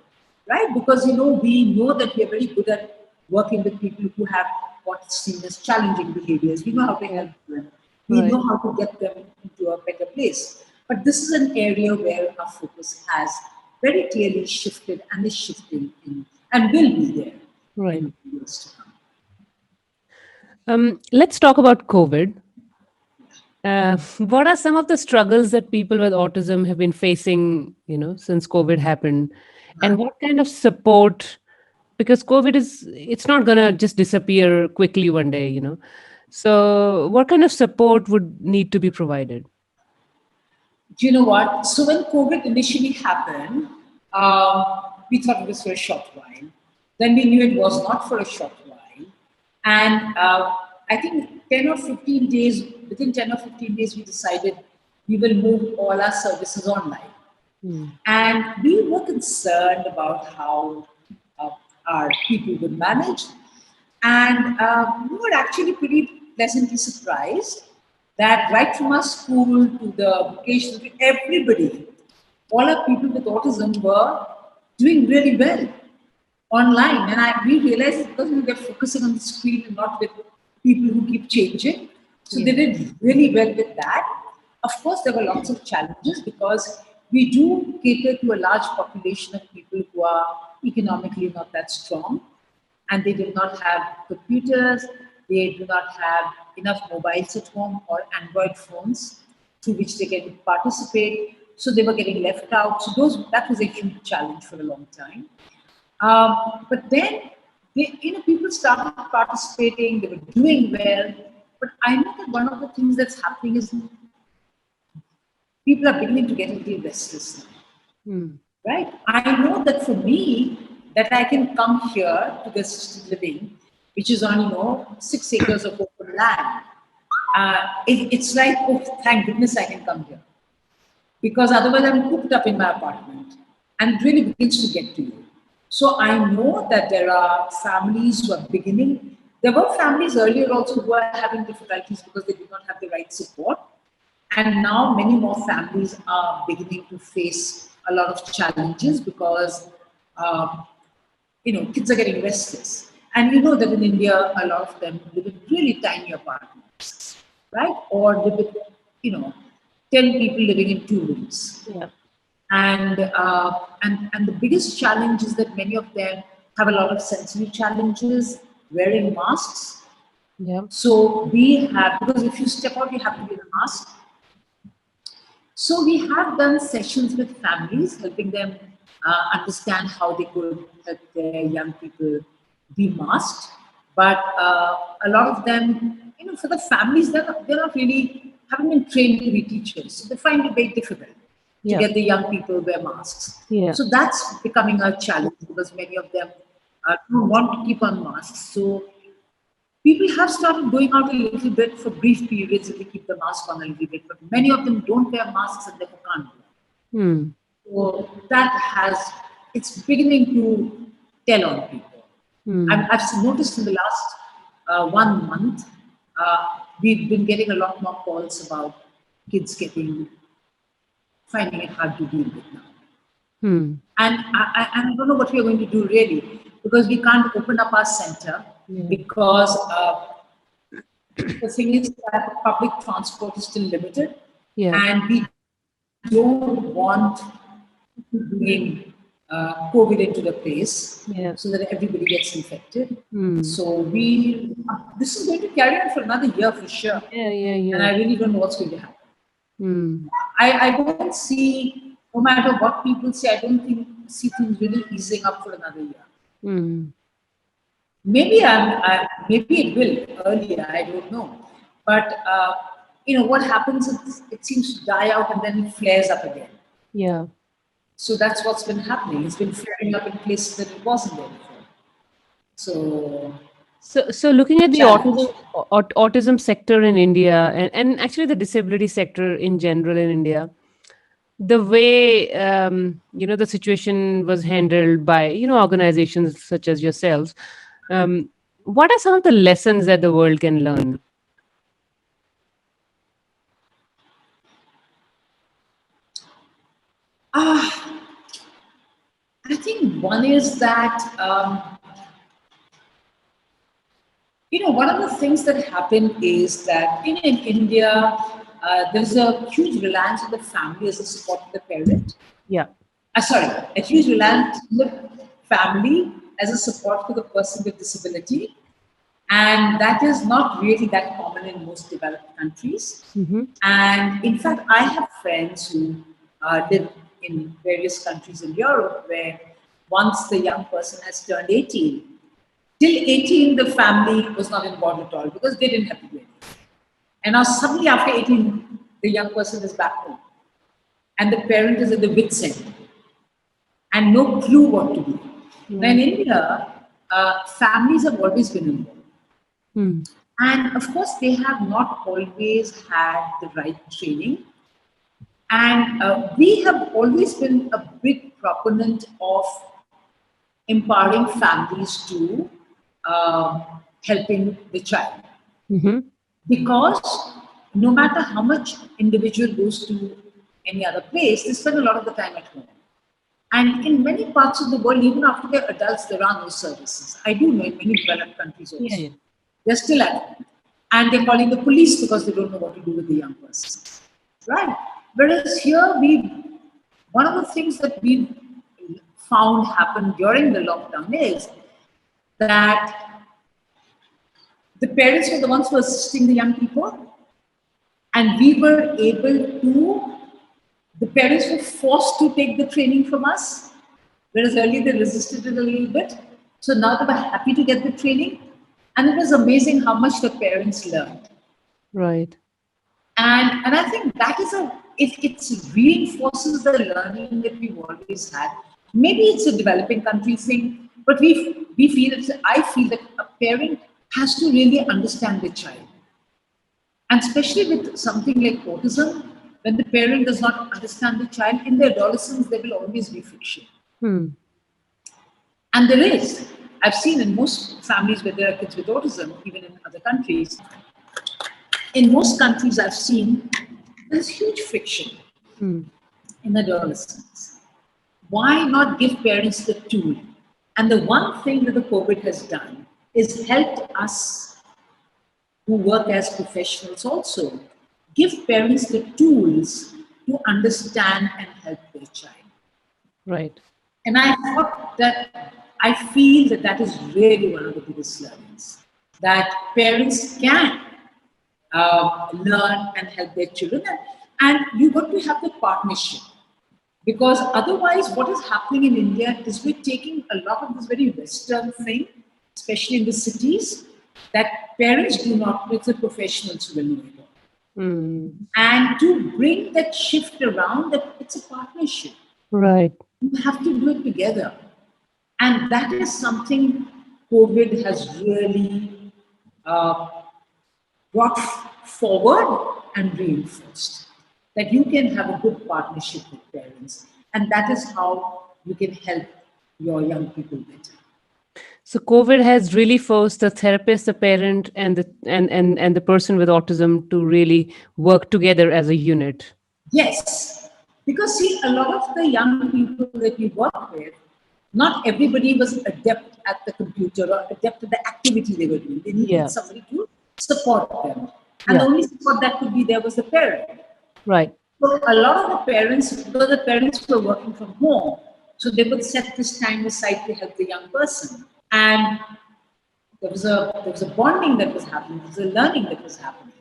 right? Because we know that we are very good at working with people who have what's seen as challenging behaviors. We know how to Yeah. help them. We Right. know how to get them into a better place. But this is an area where our focus has very clearly shifted and is shifting in, and will be there Right. in years to come. Let's talk about COVID. What are some of the struggles that people with autism have been facing, since COVID happened? And what kind of support, because COVID it's not going to just disappear quickly one day, So what kind of support would need to be provided? Do you know what? So when COVID initially happened, um, we thought it was for a short while. Then we knew it was not for a short while. And I think 10 or 15 days, within 10 or 15 days, we decided we will move all our services online. Hmm. And we were concerned about how uh, our people would manage. And we were actually pretty pleasantly surprised that right from our school to the vocational, to everybody, all our people with autism were doing really well online. And we realized it's because we were focusing on the screen and not with people who keep changing. So they Yeah. did really well with that. Of course, there were lots of challenges because we do cater to a large population of people who are economically not that strong, and they did not have computers, they do not have enough mobiles at home or Android phones through which they can participate. So they were getting left out. So that was a huge challenge for a long time. But then, people started participating, they were doing well. But I know that one of the things that's happening is people are beginning to get a little restless now, Hmm. right? I know that for me, that I can come here to the assisted living, which is on, 6 acres of open land. It's like, oh, thank goodness I can come here. Because otherwise I'm cooped up in my apartment and it really begins to get to you. So I know that there are families who are beginning. There were families earlier also who are having difficulties because they did not have the right support. And now many more families are beginning to face a lot of challenges because um, kids are getting restless. And you know that in India, a lot of them live in really tiny apartments, right? Or live with, you know, 10 people living in 2 rooms. Yeah. And the biggest challenge is that many of them have a lot of sensory challenges, wearing masks. Yeah. So we have, because if you step out, you have to wear a mask. So we have done sessions with families, helping them understand how they could help their young people be masked. But a lot of them, for the families, they're not really haven't been trained to be teachers, so they find it very difficult to Yeah. get the young people wear masks. Yeah. So that's becoming a challenge because many of them don't want to keep on masks. So people have started going out a little bit for brief periods if they keep the mask on a little bit, but many of them don't wear masks and therefore can't do it. Hmm. So it's beginning to tell on people. Hmm. I've noticed in the last 1 month, we've been getting a lot more calls about kids finding it hard to deal with now. Hmm. And I don't know what we are going to do really, because we can't open up our center Yeah. because the thing is that public transport is still limited, Yeah. and we don't want to bring COVID into the place Yeah. so that everybody gets infected. Hmm. So this is going to carry on for another year for sure, Yeah. Yeah. and Yeah. I really don't know what's going to happen. Hmm. I don't see, no matter what people say, I don't see things really easing up for another year. Hmm. Maybe it will earlier. I don't know, but what happens is it seems to die out and then it flares up again. Yeah. So that's what's been happening. It's been flaring up in places that it wasn't there before. So So looking at the challenge. autism sector in India, and actually the disability sector in general in India, the way the situation was handled by organizations such as yourselves, um, what are some of the lessons that the world can learn? Ah, I think one is that One of the things that happened is that in India, there's a huge reliance on the family as a support of the parent. Yeah. Sorry, a huge reliance on the family as a support to the person with disability. And that is not really that common in most developed countries. Mm-hmm. And in fact, I have friends who live in various countries in Europe where once the young person has turned 18, till 18, the family was not involved at all because they didn't have to do anything. And now suddenly after 18, the young person is back home and the parent is at the wit's end and no clue what to do. Now in Right. India, families have always been involved. Hmm. And of course, they have not always had the right training. And we have always been a big proponent of empowering families to helping the child. Mm-hmm. Because no matter how much individual goes to any other place, they spend a lot of the time at home. And in many parts of the world, even after they're adults, there are no services. I do know in many developed countries Yeah. also. Yeah. They're still at home. And they're calling the police because they don't know what to do with the young person. Right? Whereas here, one of the things that we found happen during the lockdown is that the parents were the ones who were assisting the young people, and we were able to, the parents were forced to take the training from us, whereas earlier they resisted it a little bit. So now they were happy to get the training, and it was amazing how much the parents learned. Right. And I think that is it reinforces the learning that we've always had. Maybe it's a developing country thing, but we feel it's I feel that a parent has to really understand the child. And especially with something like autism, when the parent does not understand the child, in the adolescence there will always be friction. Hmm. And there is. I've seen in most families where there are kids with autism, even in other countries, in most countries I've seen there's huge friction Hmm. in adolescence. Why not give parents the tool? And the one thing that the COVID has done is helped us who work as professionals also give parents the tools to understand and help their child. Right. And I thought that I feel that that is really one of the biggest learnings that parents can learn and help their children. And you got to have the partnership because otherwise, what is happening in India is we're taking a lot of this very Western thing, especially in the cities, that parents do not, it's the professionals who will know it all. Hmm. And to bring that shift around, that it's a partnership. Right. You have to do it together. And that is something COVID has really uh, brought forward and reinforced. That you can have a good partnership with parents. And that is how you can help your young people better. So COVID has really forced the therapist, the parent, and the person with autism to really work together as a unit. Yes, because see, a lot of the young people that we work with, not everybody was adept at the computer or adept at the activity they were doing. They needed Yeah. somebody to support them. And the Yeah. only support that could be there was the parent. Right. So a lot of the parents, because the parents were working from home, so they would set this time aside to help the young person. And there was a bonding that was happening, there was a learning that was happening.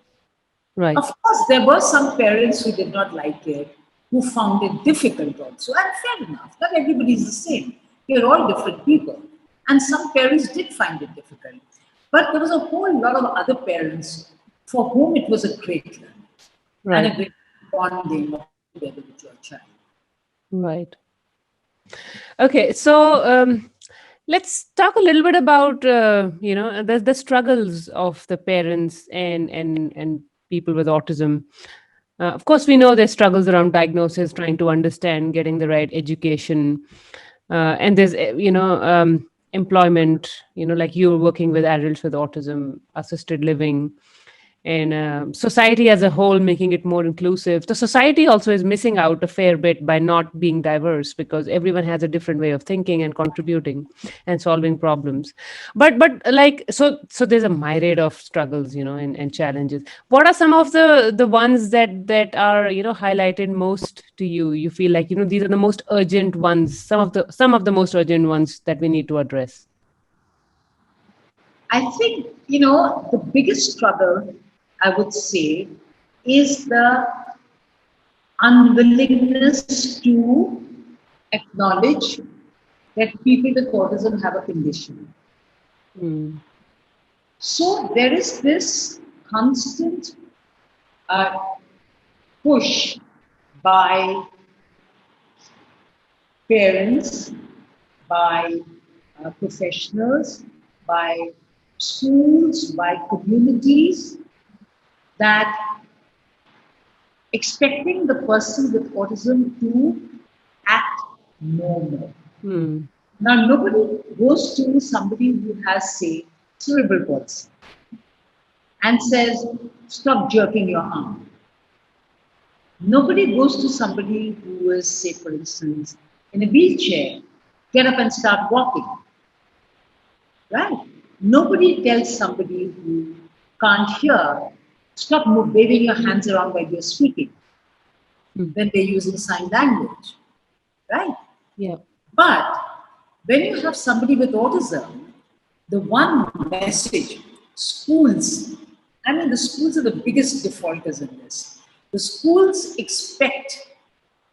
Of Right. course, there were some parents who did not like it, who found it difficult also. And fair enough, not everybody is the same. We're all different people. And some parents did find it difficult. But there was a whole lot of other parents for whom it was a great learning and a Right. great bonding of together with your child. Right. Okay. So let's talk a little bit about the struggles of the parents and people with autism. Of course, we know there's struggles around diagnosis, trying to understand, getting the right education, and there's employment. Like you're working with adults with autism, assisted living, and society as a whole making it more inclusive. The society also is missing out a fair bit by not being diverse, because everyone has a different way of thinking and contributing and solving problems. But like, so there's a myriad of struggles, and challenges. What are some of the ones that are, highlighted most to you? You feel like, these are the most urgent ones, some of the most urgent ones that we need to address. I think, the biggest struggle, I would say, is the unwillingness to acknowledge that people with autism have a condition. Mm. So there is this constant uh, push by parents, by professionals, by schools, by communities, that expecting the person with autism to act normal. Mm. Now, nobody goes to somebody who has, say, cerebral palsy and says, stop jerking your arm. Nobody goes to somebody who is, say, for instance, in a wheelchair, get up and start walking, right? Nobody tells somebody who can't hear, stop waving your hands around while you're speaking Mm. when they're using sign language, right? Yeah. But when you have somebody with autism, the one message, schools, I mean, the schools are the biggest defaulters in this. The schools expect,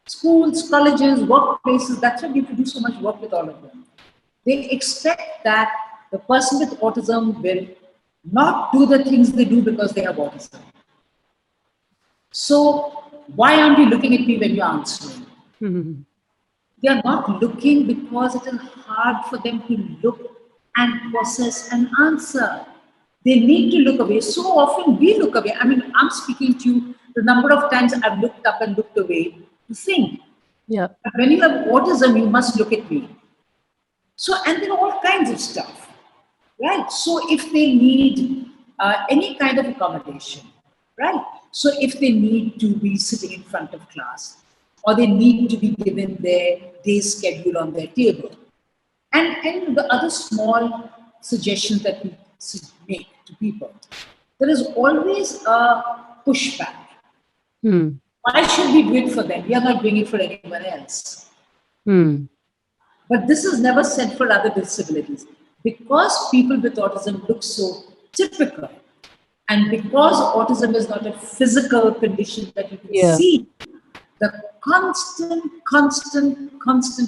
schools, colleges, workplaces, that's why we have to do so much work with all of them. They expect that the person with autism will not do the things they do because they have autism. So, why aren't you looking at me when you're answering? Mhm. They are not looking because it is hard for them to look and process and answer. They need to look away. So often we look away. I mean, I'm speaking to you, the number of times I've looked up and looked away to think. Yeah. But when you have autism, you must look at me. So, and then all kinds of stuff, right? So, if they need any kind of accommodation, right? So, if they need to be sitting in front of class, or they need to be given their day schedule on their table, and the other small suggestions that we make to people, there is always a pushback. Mm. Why should we do it for them? We are not doing it for anyone else. Mm. But this is never said for other disabilities. Because people with autism look so typical, and because autism is not a physical condition that you can Yeah. see, the constant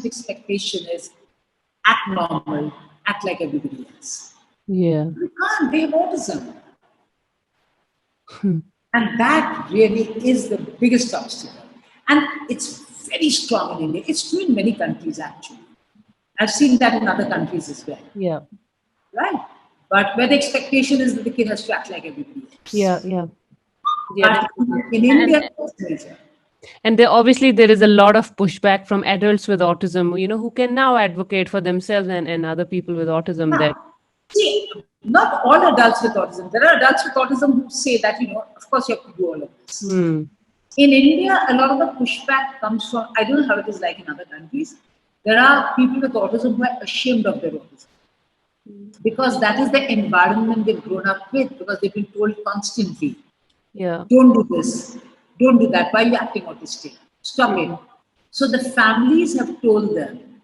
expectation is act normal, act like everybody else. Yeah. You can't, they have autism. Hmm. And that really is the biggest obstacle. And it's very strong in India. It's true in many countries, actually. I've seen that in other countries as well, Yeah. right? But where the expectation is that the kid has to act like everybody Yeah. else. Yeah. Yeah. But Definitely. in And India, it's major. and there obviously there is a lot of pushback from adults with autism, who can now advocate for themselves and other people with autism Now, that. see, not all adults with autism. There are adults with autism who say that, of course you have to do all of this. Hmm. In India, a lot of the pushback comes from, I don't know how it is like in other countries. There are people with autism who are ashamed of their autism because that is the environment they've grown up with, because they've been told constantly, Yeah. don't do this, don't do that. Why are you acting autistic? Stop it. Hmm. So the families have told them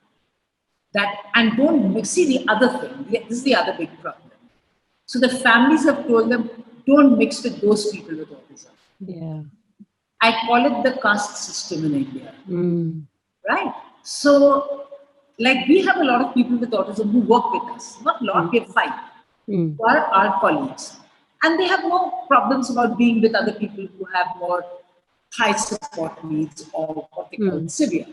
that, and don't mix. See, the other thing, this is the other big problem. So the families have told them, don't mix with those people with autism. Yeah. I call it the caste system in India, Mm. right? So, like, we have a lot of people with autism who work with us. Not a lot, we have five Mm. who are our colleagues. And they have no problems about being with other people who have more high support needs, or what they call Mm. severe.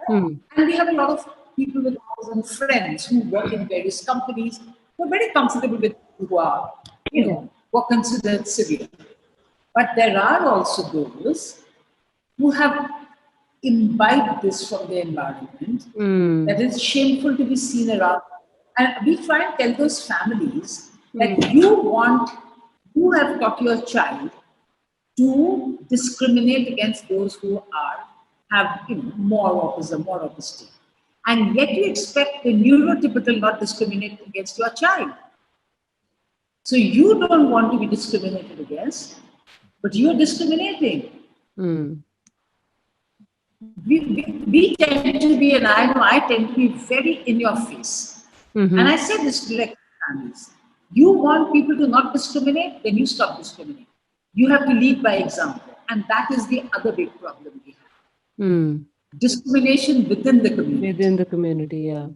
Mm. And we have a lot of people with autism friends who work in various companies who are very comfortable with people who are, Yeah. who are considered severe. But there are also those who have imbibed this from their environment, that Mm. is shameful to be seen around. And we try and tell those families that Mm. you have taught your child to discriminate against those who have more autism, more autistic, and yet you expect the neurotypical not discriminate against your child. So you don't want to be discriminated against, but you're discriminating. Mm. We tend to be, and I know I tend to be very in your face. And Mm-hmm. I say this direct to families. You want people to not discriminate, then you stop discriminating. You have to lead by example. And that is the other big problem we have. Mm. Discrimination within the community. Within the community, yeah.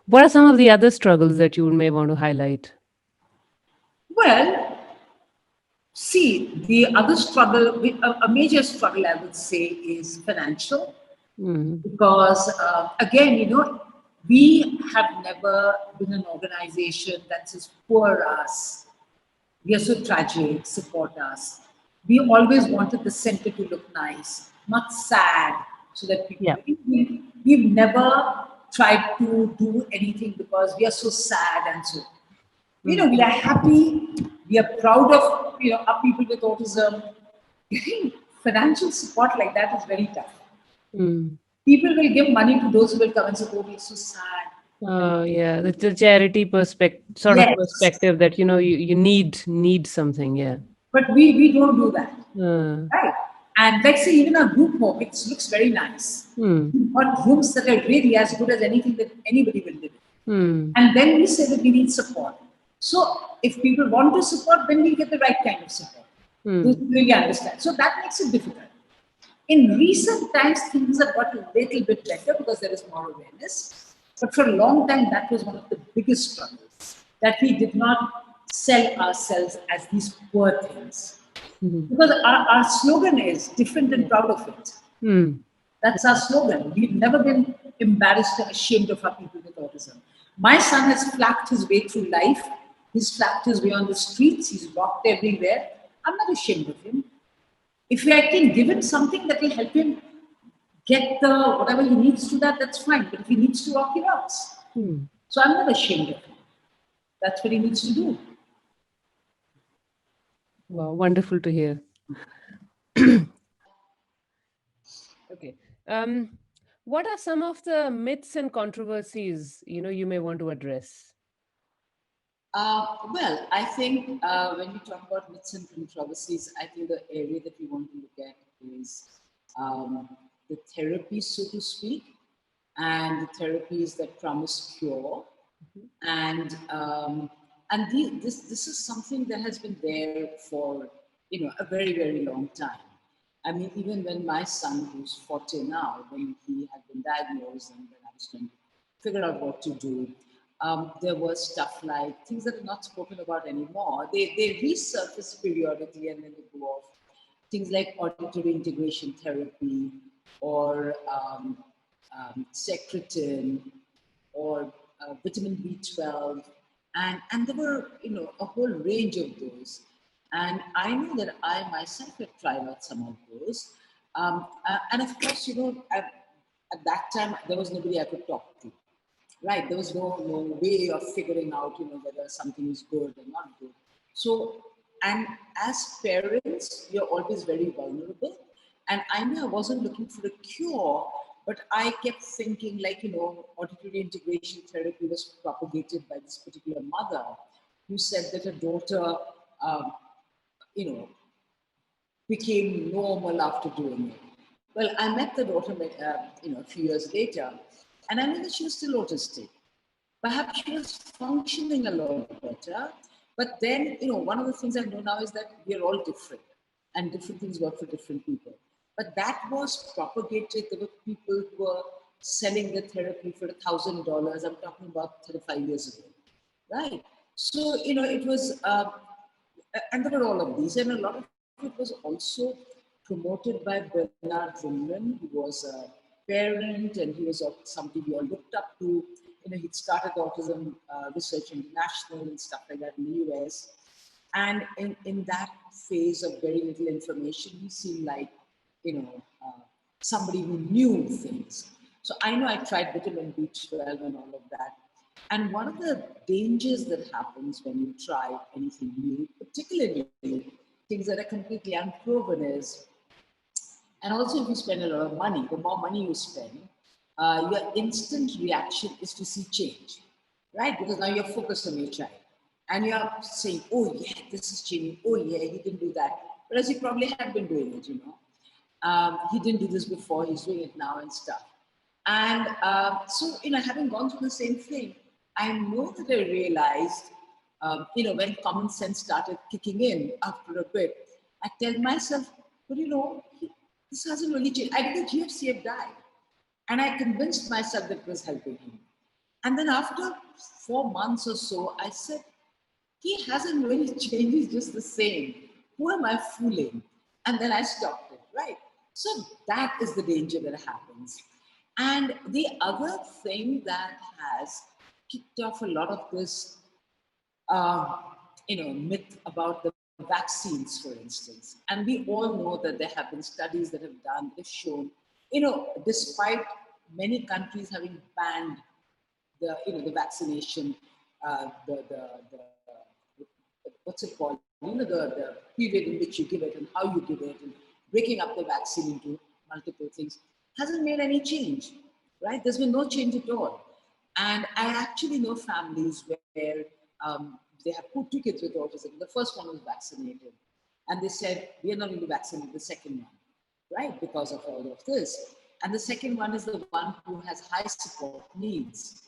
What are some of the other struggles that you may want to highlight? Well, see, the other struggle, a major struggle I would say is financial. Mm. Because again, we have never been an organization that says poor us, we are so tragic, support us. We always wanted the center to look nice, not sad, so that Yeah. we've never tried to do anything because we are so sad and so. Mm. We are happy, we are proud of our people with autism. Getting financial support like that is very tough. Mm. People will give money to those who will come and say, "Oh, it's so sad." Oh, yeah, the charity Yes, perspective that you need something. Yeah. but we don't do that, Uh, right? And let's say even our group home, it looks very nice. hmm. We've got rooms that are really as good as anything that anybody will live in. Hmm. And then we say that we need support. So if people want to support, then we get the right kind of support. Those Hmm. who really understand. So that makes it difficult. In recent times, things have got a little bit better because there is more awareness. But for a long time, that was one of the biggest struggles, that we did not sell ourselves as these poor things. Hmm. Because our slogan is different and Yeah. proud of it. Hmm. That's our slogan. We've never been embarrassed or ashamed of our people with autism. My son has flapped his way through life. He's flapped his way on the streets. He's walked everywhere. I'm not ashamed of him. If I can give him something that will help him get the whatever he needs to that, that's fine. But if he needs to walk, he walks. Hmm. So I'm not ashamed of him. That's what he needs to do. Wow, wonderful to hear. Okay. Um, what are some of the myths and controversies you may want to address? Well, I think when we talk about myths and controversies, I think the area that we want to look at is the therapy, so to speak, and the therapies that promise cure, and this is something that has been there for a very very long time. I mean, even when my son, who's 40 now, when he had been diagnosed and when I was trying to figure out what to do, there was stuff like things that are not spoken about anymore. They resurface periodically and then they go off. Things like auditory integration therapy or secretin or vitamin B12, and there were a whole range of those. And I know that I myself had tried out some of those. And of course, at that time there was nobody I could talk to. Right, there was no way of figuring out, whether something is good or not good. So, and as parents, you're always very vulnerable. And I know I wasn't looking for a cure, but I kept thinking, like, auditory integration therapy was propagated by this particular mother who said that her daughter, um, you know, became normal after doing it. Well, I met the daughter, a few years later, and I knew that she was still autistic. Perhaps she was functioning a lot better. But then, one of the things I know now is that we are all different and different things work for different people. But that was propagated. There were people who were selling the therapy for $1,000. I'm talking about 35 years ago, right? So, it was, and there were all of these, and a lot of it was also promoted by Bernard Zimmerman, who was a parent and he was somebody we all looked up to. He'd started Autism Research International and stuff like that in the US. And in that phase of very little information, he seemed like, somebody who knew things. So I know I tried vitamin B12 and all of that. And one of the dangers that happens when you try anything new, particularly things that are completely unproven, is, and also if you spend a lot of money, the more money you spend, your instant reaction is to see change, right? Because now you're focused on your child. And you're saying, oh yeah, this is changing. Oh yeah, he didn't do that. Whereas he probably had been doing it, you know. He didn't do this before, he's doing it now and stuff. And so, having gone through the same thing, I know that I realized, when common sense started kicking in after a bit, I tell myself, but this hasn't really changed. I think the GFCF died. And I convinced myself that it was helping him. And then after 4 months or so, I said, he hasn't really changed, he's just the same. Who am I fooling? And then I stopped it, right? So that is the danger that happens. And the other thing that has kicked off a lot of this, myth about the vaccines, for instance. And we all know that there have been studies that have done, that have shown, despite many countries having banned the vaccination, what's it called? The period in which you give it and how you give it, and breaking up the vaccine into multiple things hasn't made any change, right? There's been no change at all. And I actually know families where they have put 2 kids with autism. The first one was vaccinated, and they said, we are not going to vaccinate the second one, right? Because of all of this. And the second one is the one who has high support needs.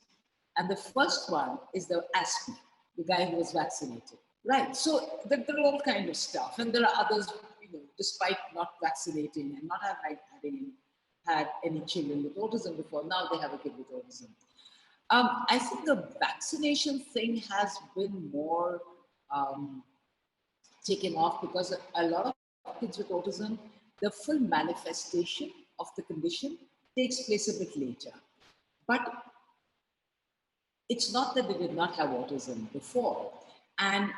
And the first one is the asthma, the guy who was vaccinated. Right. So there are all kind of stuff. And there are others, despite not vaccinating and not having had any children with autism before, now they have a kid with autism. I think the vaccination thing has been more taken off because a lot of kids with autism, the full manifestation of the condition takes place a bit later. But it's not that they did not have autism before. And,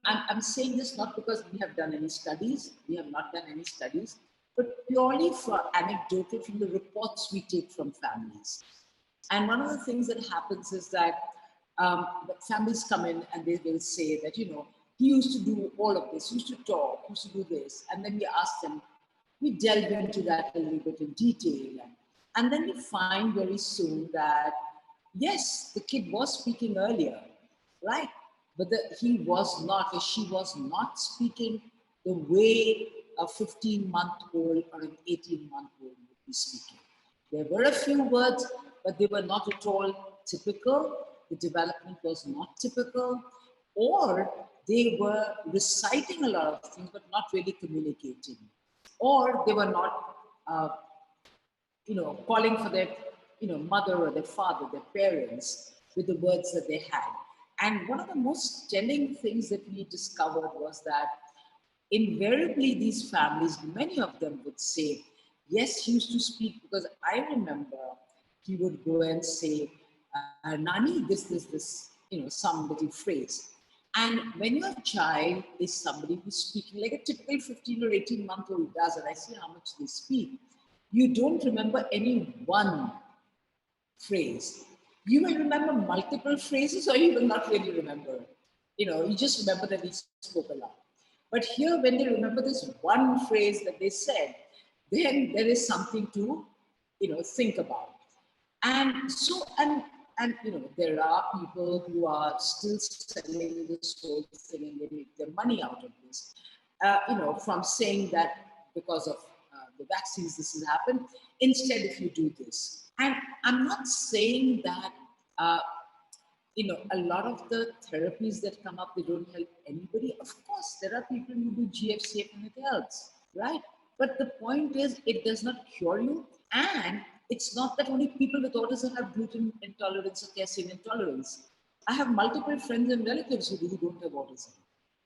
I'm saying this not because we have done any studies, we have not done any studies, but purely for anecdotal from the reports we take from families. And one of the things that happens is that families come in and they will say that, he used to do all of this, he used to talk, he used to do this. And then we ask them, we delve into that a little bit in detail. And then we find very soon that, yes, the kid was speaking earlier, right? But he was not, or she was not speaking the way a 15-month-old or an 18-month-old would be speaking. There were a few words, but they were not at all typical. The development was not typical, or they were reciting a lot of things, but not really communicating, or they were not, calling for their, mother or their father, their parents, with the words that they had. And one of the most telling things that we discovered was that invariably these families, many of them would say, yes, he used to speak, because I remember he would go and say, Nani, this, some little phrase. And when your child is somebody who's speaking like a typical 15 or 18-month-old does, and I see how much they speak, you don't remember any one phrase. You will remember multiple phrases, or you will not really remember. You just remember that he spoke a lot. But here, when they remember this one phrase that they said, then there is something to, think about. And so, there are people who are still selling this whole thing and they make their money out of this. From saying that because of the vaccines, this has happened. Instead, if you do this, and I'm not saying that a lot of the therapies that come up, they don't help anybody. Of course, there are people who do GFCF and it helps, right? But the point is, it does not cure you. And it's not that only people with autism have gluten intolerance or casein intolerance. I have multiple friends and relatives who really don't have autism,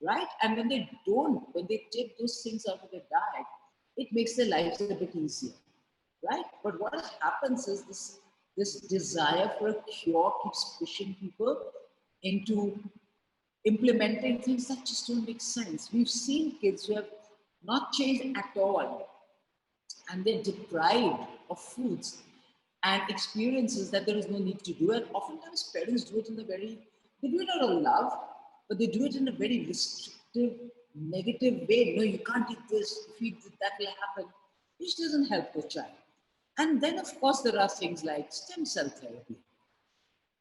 right? And when they take those things out of their diet, it makes their lives a bit easier, right? But what happens is this desire for a cure keeps pushing people into implementing things that just don't make sense. We've seen kids who have not changed at all, and they're deprived of foods. and experiences that there is no need to do it. Oftentimes parents do it they do it out of love, but they do it in a very restrictive, negative way. No, you can't eat this, if you eat this, that will happen, which doesn't help the child. And then, of course, there are things like stem cell therapy.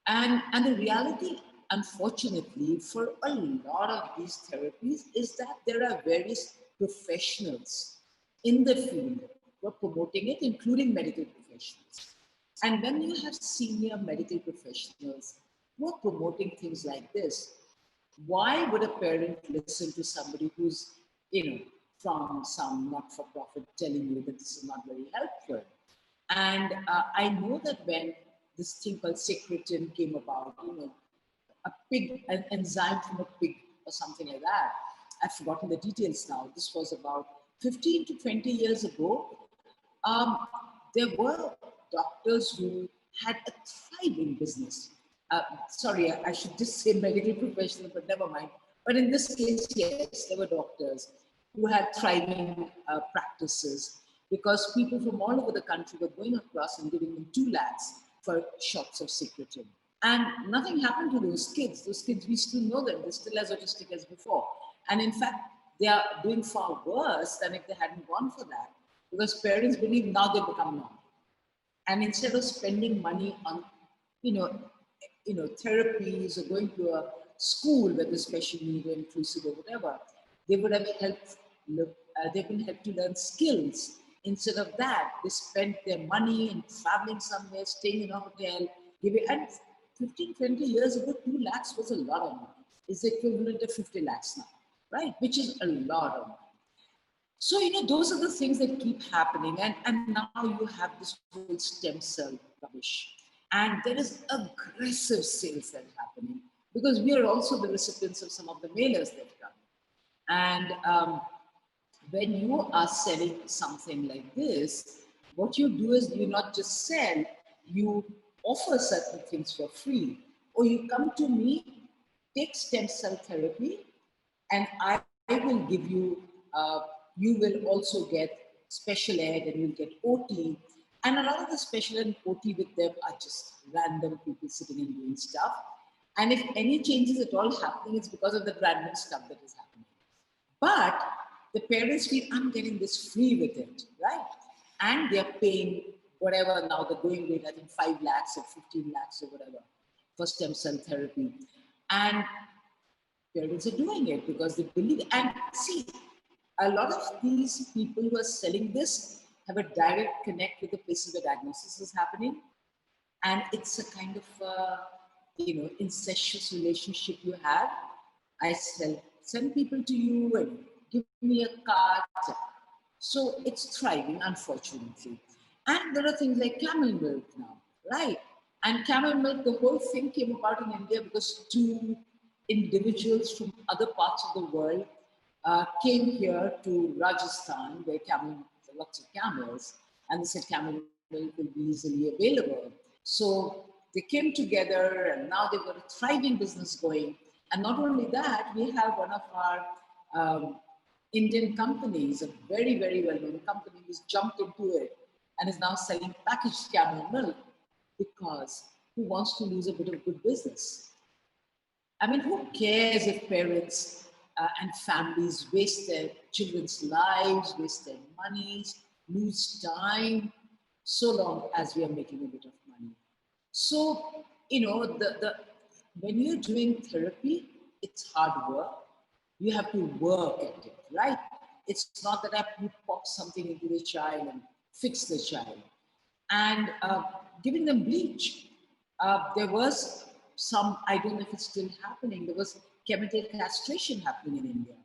And the reality, unfortunately, for a lot of these therapies is that there are various professionals in the field who are promoting it, including medical professionals. And when you have senior medical professionals who are promoting things like this, why would a parent listen to somebody who's, from some not-for-profit telling you that this is not very helpful? And I know that when this thing called secretin came about, an enzyme from a pig or something like that. I've forgotten the details now. This was about 15 to 20 years ago. Um, there were doctors who had a thriving business. Sorry, I should just say medical professional, but never mind. But in this case, yes, there were doctors who had thriving practices because people from all over the country were going across and giving them 2 lakhs for shots of secretin. And nothing happened to those kids. Those kids, we still know them. They're still as autistic as before. And in fact, they are doing far worse than if they hadn't gone for that because parents believe now they become normal. And instead of spending money on, you know, therapies or going to a school where the special need or inclusive or whatever, they would have helped. They've been helped to learn skills. Instead of that, they spent their money in traveling somewhere, staying in a hotel, giving. And 15, 20 years ago, 2 lakhs was a lot of money. It's the equivalent of 50 lakhs now, right? Which is a lot of money. So, those are the things that keep happening. And now you have this whole stem cell rubbish. And there is aggressive sales that are happening because we are also the recipients of some of the mailers that come. And when you are selling something like this, what you do is you not just sell, you offer certain things for free. Or you come to me, take stem cell therapy, and I will give you, you will also get special ed and you'll get OT. And a lot of the special ed and OT with them are just random people sitting and doing stuff. And if any changes at all happening, it's because of the random stuff that is happening. But the parents feel, I'm getting this free with it, right? And they're paying whatever now the going rate, I think 5 lakhs or 15 lakhs or whatever for stem cell therapy. And parents are doing it because they believe. And see, a lot of these people who are selling this have a direct connect with the places where diagnosis is happening. And it's a kind of, incestuous relationship you have. I send people to you and give me a card. So it's thriving, unfortunately. And there are things like camel milk now, right? And camel milk, the whole thing came about in India because 2 individuals from other parts of the world came here to Rajasthan, where there are lots of camels, and they said camel milk will be easily available. So they came together, and now they've got a thriving business going. And not only that, we have one of our Indian companies, a very, very well-known company, who's jumped into it and is now selling packaged camel milk because who wants to lose a bit of good business? I mean, who cares if parents and families waste their children's lives, waste their monies, lose time, so long as we are making a bit of money. So, when you're doing therapy, it's hard work. You have to work at it, right? It's not that you pop something into the child and fix the child. And giving them bleach. There was some, I don't know if it's still happening, there was chemical castration happening in India,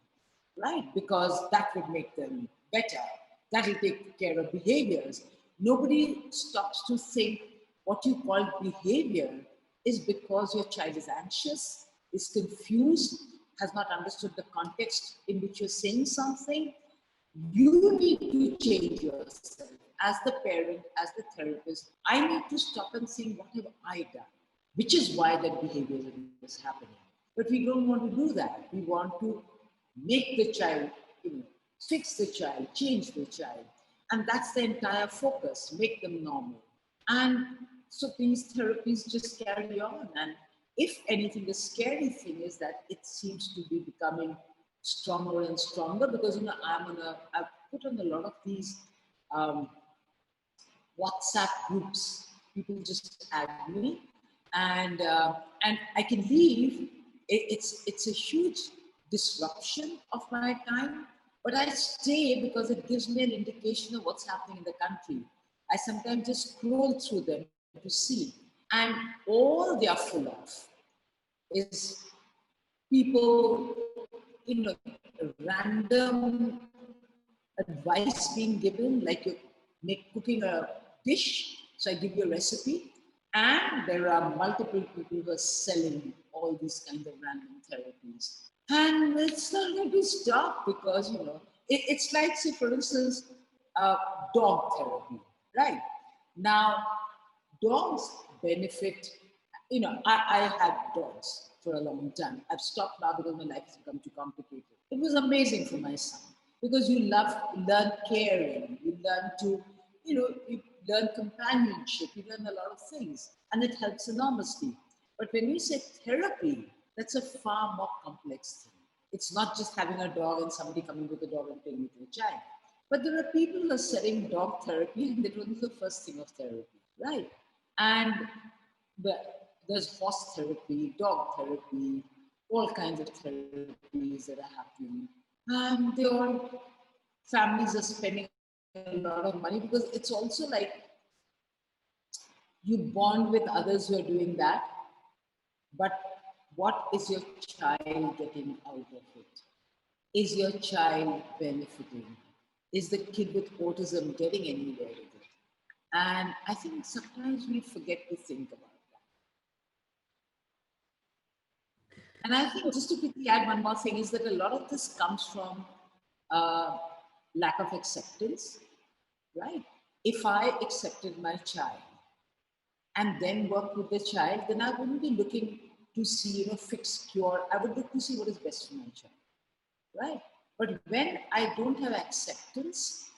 right? Because that would make them better. That will take care of behaviors. Nobody stops to think what you call behavior is because your child is anxious, is confused, has not understood the context in which you're saying something. You need to change yourself as the parent, as the therapist. I need to stop and think, what have I done? Which is why that behavior is happening. But we don't want to do that. We want to make the child, fix the child, change the child. And that's the entire focus, make them normal. And so these therapies just carry on. And if anything, the scary thing is that it seems to be becoming stronger and stronger because, I've put on a lot of these um, WhatsApp groups. People just add me, and I can leave. It's a huge disruption of my time, but I stay because it gives me an indication of what's happening in the country. I sometimes just scroll through them to see, and all they are full of is people, random advice being given, like you're cooking a dish. So I give you a recipe, and there are multiple people who are selling all these kind of random therapies. And it's not going to stop because, it's like, say, for instance, dog therapy, right? Now, dogs benefit. I had dogs for a long time. I've stopped now because my life has become too complicated. It was amazing for my son because you learn caring, you learn to, you learn companionship, you learn a lot of things, and it helps enormously. But when you say therapy, that's a far more complex thing. It's not just having a dog and somebody coming with a dog and playing with your child. But there are people who are selling dog therapy, and that was the first thing of therapy, right? And there's horse therapy, dog therapy, all kinds of therapies that are happening. And they all families are spending a lot of money because it's also like you bond with others who are doing that, but what is your child getting out of it? Is your child benefiting? Is the kid with autism getting anywhere with it? And I think sometimes we forget to think about that. And I think just to quickly add one more thing is that a lot of this comes from uh, lack of acceptance, right? If I accepted my child and then work with the child, then I wouldn't be looking to see, fix, cure. I would look to see what is best for my child, right? But when I don't have acceptance,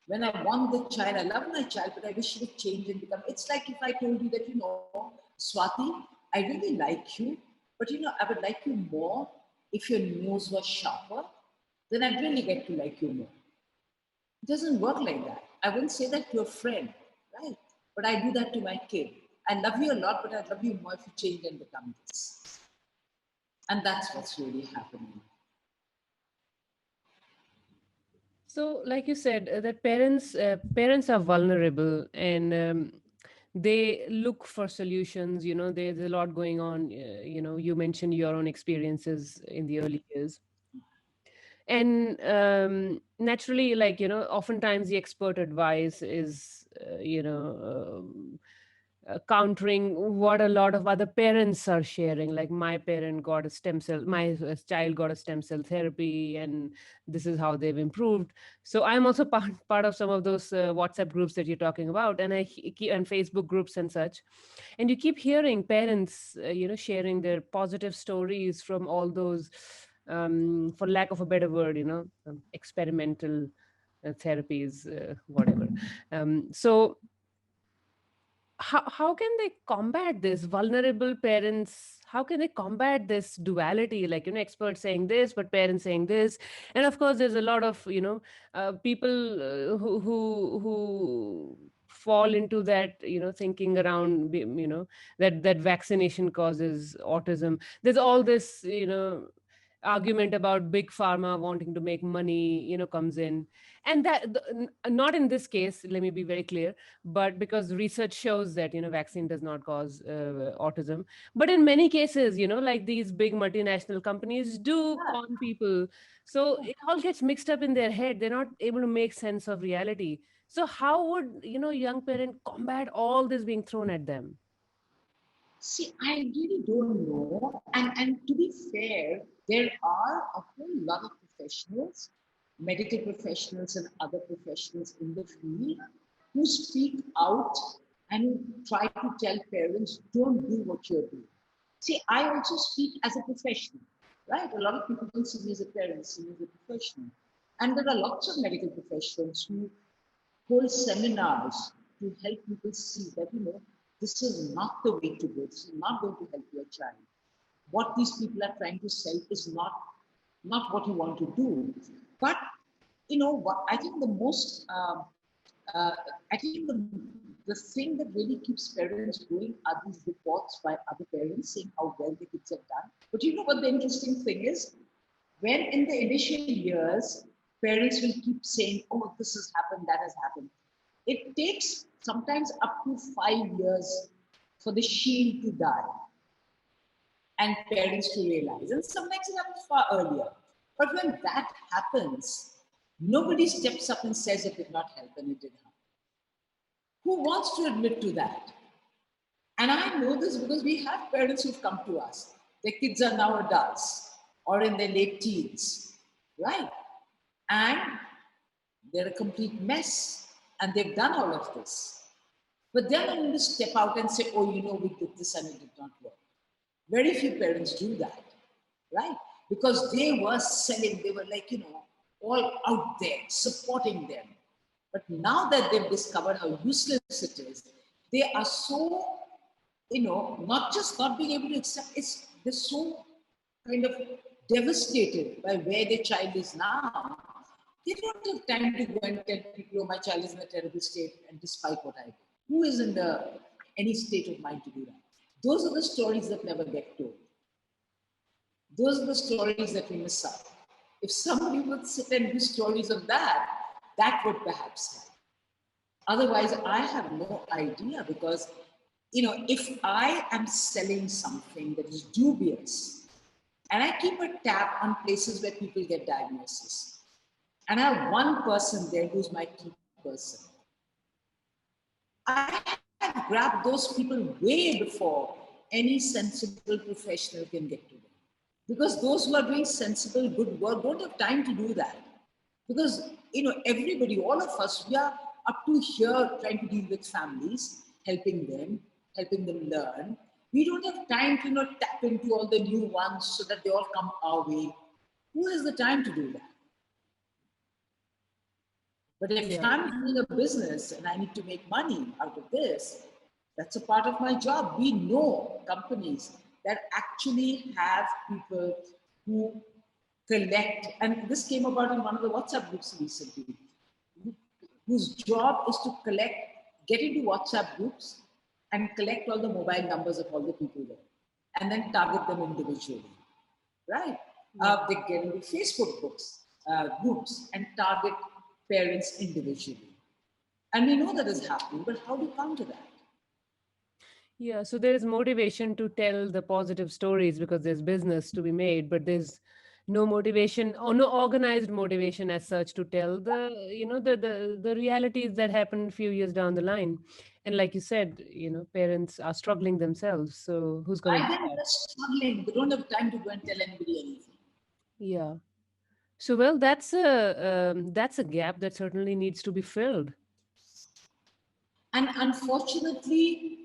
when I want the child, I love my child, but I wish she would change and become. It's like if I told you that, Swati, I really like you, but I would like you more if your nose was sharper, then I'd really get to like you more. It doesn't work like that. I wouldn't say that to a friend, right? But I do that to my kid. I love you a lot, but I love you more if you change and become this. And that's what's really happening. So, like you said, that parents are vulnerable, and they look for solutions. There's a lot going on. You mentioned your own experiences in the early years, and naturally, like oftentimes the expert advice is countering what a lot of other parents are sharing, like my child got a stem cell therapy, and this is how they've improved. So I'm also part of some of those WhatsApp groups that you're talking about, and and Facebook groups and such, and you keep hearing parents sharing their positive stories from all those, for lack of a better word, experimental therapies, whatever. So how can they combat this? Vulnerable parents, how can they combat this duality, like experts saying this but parents saying this? And of course there's a lot of people who fall into that, thinking around, that vaccination causes autism. There's all this, argument about big pharma wanting to make money, comes in. And not in this case, let me be very clear, but because research shows that vaccine does not cause autism. But in many cases, like these big multinational companies do con people. So it all gets mixed up in their head. They're not able to make sense of reality. So how would young parent combat all this being thrown at them? See, I really don't know. And to be fair, there are a whole lot of professionals, medical professionals and other professionals in the field who speak out and who try to tell parents, don't do what you're doing. See, I also speak as a professional, right? A lot of people don't see me as a parent, see me as a professional. And there are lots of medical professionals who hold seminars to help people see that, this is not the way to go. This is not going to help your child. What these people are trying to sell is not what you want to do. But, I think the most, uh, I think the thing that really keeps parents going are these reports by other parents saying how well the kids have done. But you know what the interesting thing is? When in the initial years, parents will keep saying, oh, this has happened, that has happened. It takes sometimes up to 5 years for the shield to die and parents to realize. And sometimes it happens far earlier. But when that happens, nobody steps up and says it did not help and it did harm. Who wants to admit to that? And I know this because we have parents who've come to us. Their kids are now adults or in their late teens, right? And they're a complete mess and they've done all of this. But they're not going to step out and say, oh, we did this and it did not work. Very few parents do that, right? Because they were selling, they were like, all out there supporting them. But now that they've discovered how useless it is, they are so, not just not being able to accept, they're so kind of devastated by where their child is now. They don't have time to go and tell people, oh, my child is in a terrible state, and despite what I do. Who is in any state of mind to do that? Those are the stories that never get told. Those are the stories that we miss out. If somebody would sit and do stories of that, that would perhaps help. Otherwise, I have no idea because, if I am selling something that is dubious, and I keep a tab on places where people get diagnosis, and I have one person there who's my key person, I have grabbed those people way before any sensible professional can get to them. Because those who are doing sensible, good work don't have time to do that. Because, everybody, all of us, we are up to here trying to deal with families, helping them learn. We don't have time to, tap into all the new ones so that they all come our way. Who has the time to do that? But if Yeah. I'm doing a business and I need to make money out of this, that's a part of my job. We know companies that actually have people who collect, and this came about in one of the WhatsApp groups recently, whose job is to get into WhatsApp groups and collect all the mobile numbers of all the people there and then target them individually, right? Yeah. They get into Facebook groups and target parents individually. And we know that is happening, but how do you counter that? Yeah, so there is motivation to tell the positive stories because there's business to be made, but there's no motivation or no organized motivation as such to tell the realities that happen a few years down the line. And like you said, parents are struggling themselves. So who's going By to do then, that? they're struggling. They don't have time to go and tell anybody anything. Yeah. So well, that's a gap that certainly needs to be filled. And unfortunately,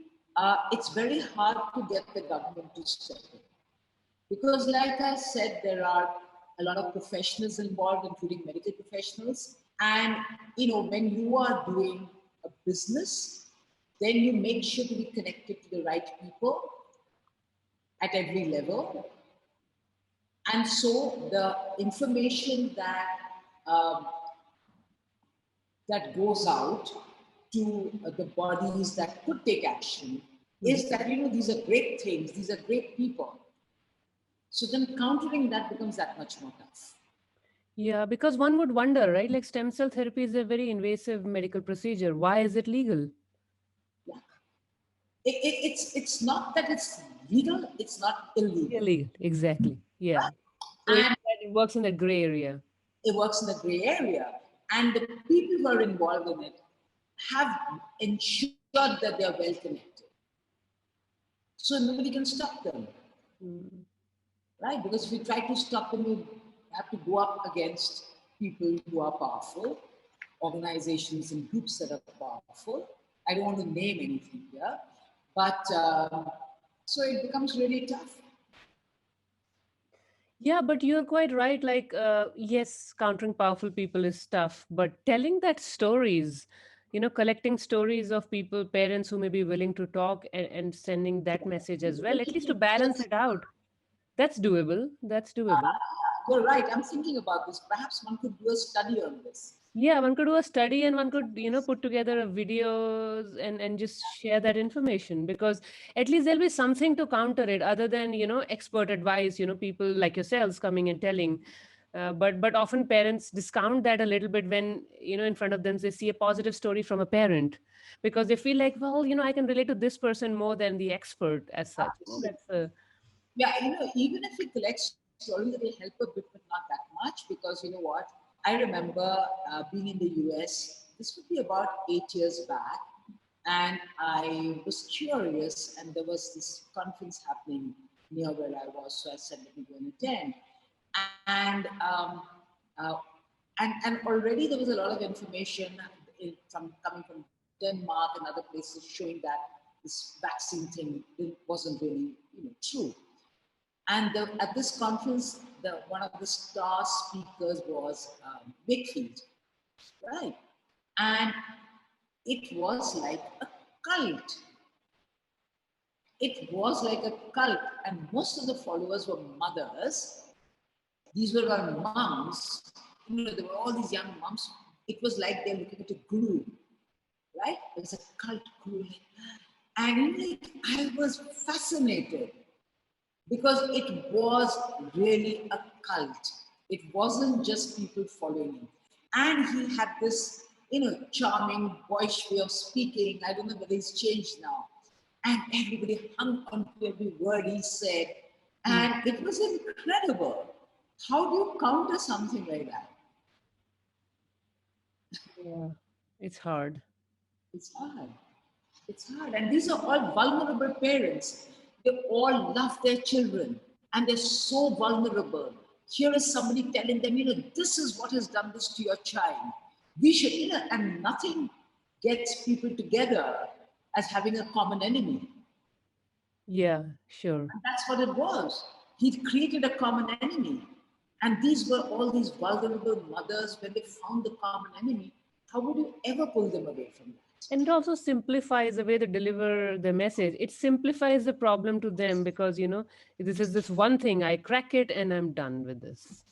it's very hard to get the government to step in. Because, like I said, there are a lot of professionals involved, including medical professionals. And, when you are doing a business, then you make sure to be connected to the right people at every level. And so the information um, that goes out to the bodies that could take action Mhm. is that, these are great things, these are great people. So then countering that becomes that much more tough. Yeah, because one would wonder, right? Like stem cell therapy is a very invasive medical procedure. Why is it legal? Yeah. It's not that it's legal, it's not illegal. Illegal, exactly. Yeah. So And it works in that gray area. it works in the gray area. And the people who are involved in it have ensured that they are well connected. So nobody can stop them, Mm. right? Because if you try to stop them, you have to go up against people who are powerful, organizations and groups that are powerful. I don't want to name anything here, but so it becomes really tough. Yeah, but you're quite right. Like, yes, countering powerful people is tough, but telling that stories, collecting stories of people, parents who may be willing to talk, and sending that message as well, at least to balance it out. That's doable. That's doable. You're right. I'm thinking about this. Perhaps one could do a study on this. Yeah, one could do a study, and one could, put together a videos and just share that information, because at least there'll be something to counter it other than, expert advice, people like yourselves coming and telling. But often parents discount that a little bit when, in front of them they see a positive story from a parent, because they feel like, well, I can relate to this person more than the expert as such. That's a Yeah, even if we collect stories, it will help a bit, but not that much, because you know what? I remember being in the US. This would be about 8 years back, and I was curious, and there was this conference happening near where I was, so I said, "Let me go and attend." And uh, and already there was a lot of information coming from Denmark and other places showing that this vaccine thing wasn't really true. And at this conference, one of the star speakers was Wakefield, right? And it was like a cult. It was like a cult, and most of the followers were mothers. These were our moms. There were all these young moms. It was like they're looking at a guru, right? It was a cult guru. And I was fascinated because it was really a cult. It wasn't just people following him. And he had this, charming, boyish way of speaking. I don't know whether he's changed now. And everybody hung on to every word he said. And it was incredible. How do you counter something like that? yeah, it's hard. It's hard. It's hard. And these are all vulnerable parents. They all love their children and they're so vulnerable. Here is somebody telling them, this is what has done this to your child. We should, and nothing gets people together as having a common enemy. Yeah, sure. And that's what it was. He created a common enemy. And these were all these vulnerable mothers. When they found the common enemy, how would you ever pull them away from that? And it also simplifies the way they deliver the message. It simplifies the problem to them because, this is this one thing, I crack it and I'm done with this.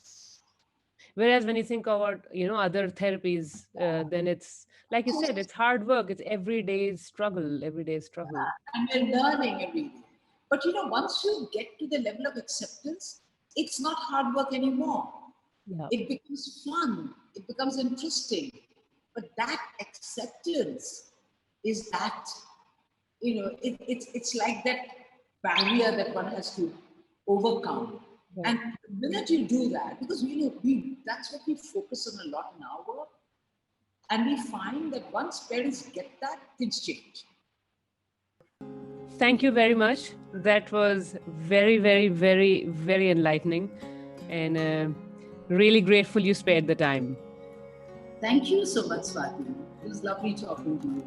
Whereas when you think about, other therapies, then it's, like you said, it's hard work. It's everyday struggle, everyday struggle. And we're learning every day. But once you get to the level of acceptance, it's not hard work anymore. Yeah. It becomes fun, it becomes interesting. But that acceptance is that, it's like that barrier that one has to overcome. Right. And the minute you do that, because that's what we focus on a lot in our work, and we find that once parents get that, things change. Thank you very much. That was very, very, very, very enlightening, and really grateful you spared the time. Thank you so much, Swati. It was lovely talking to you.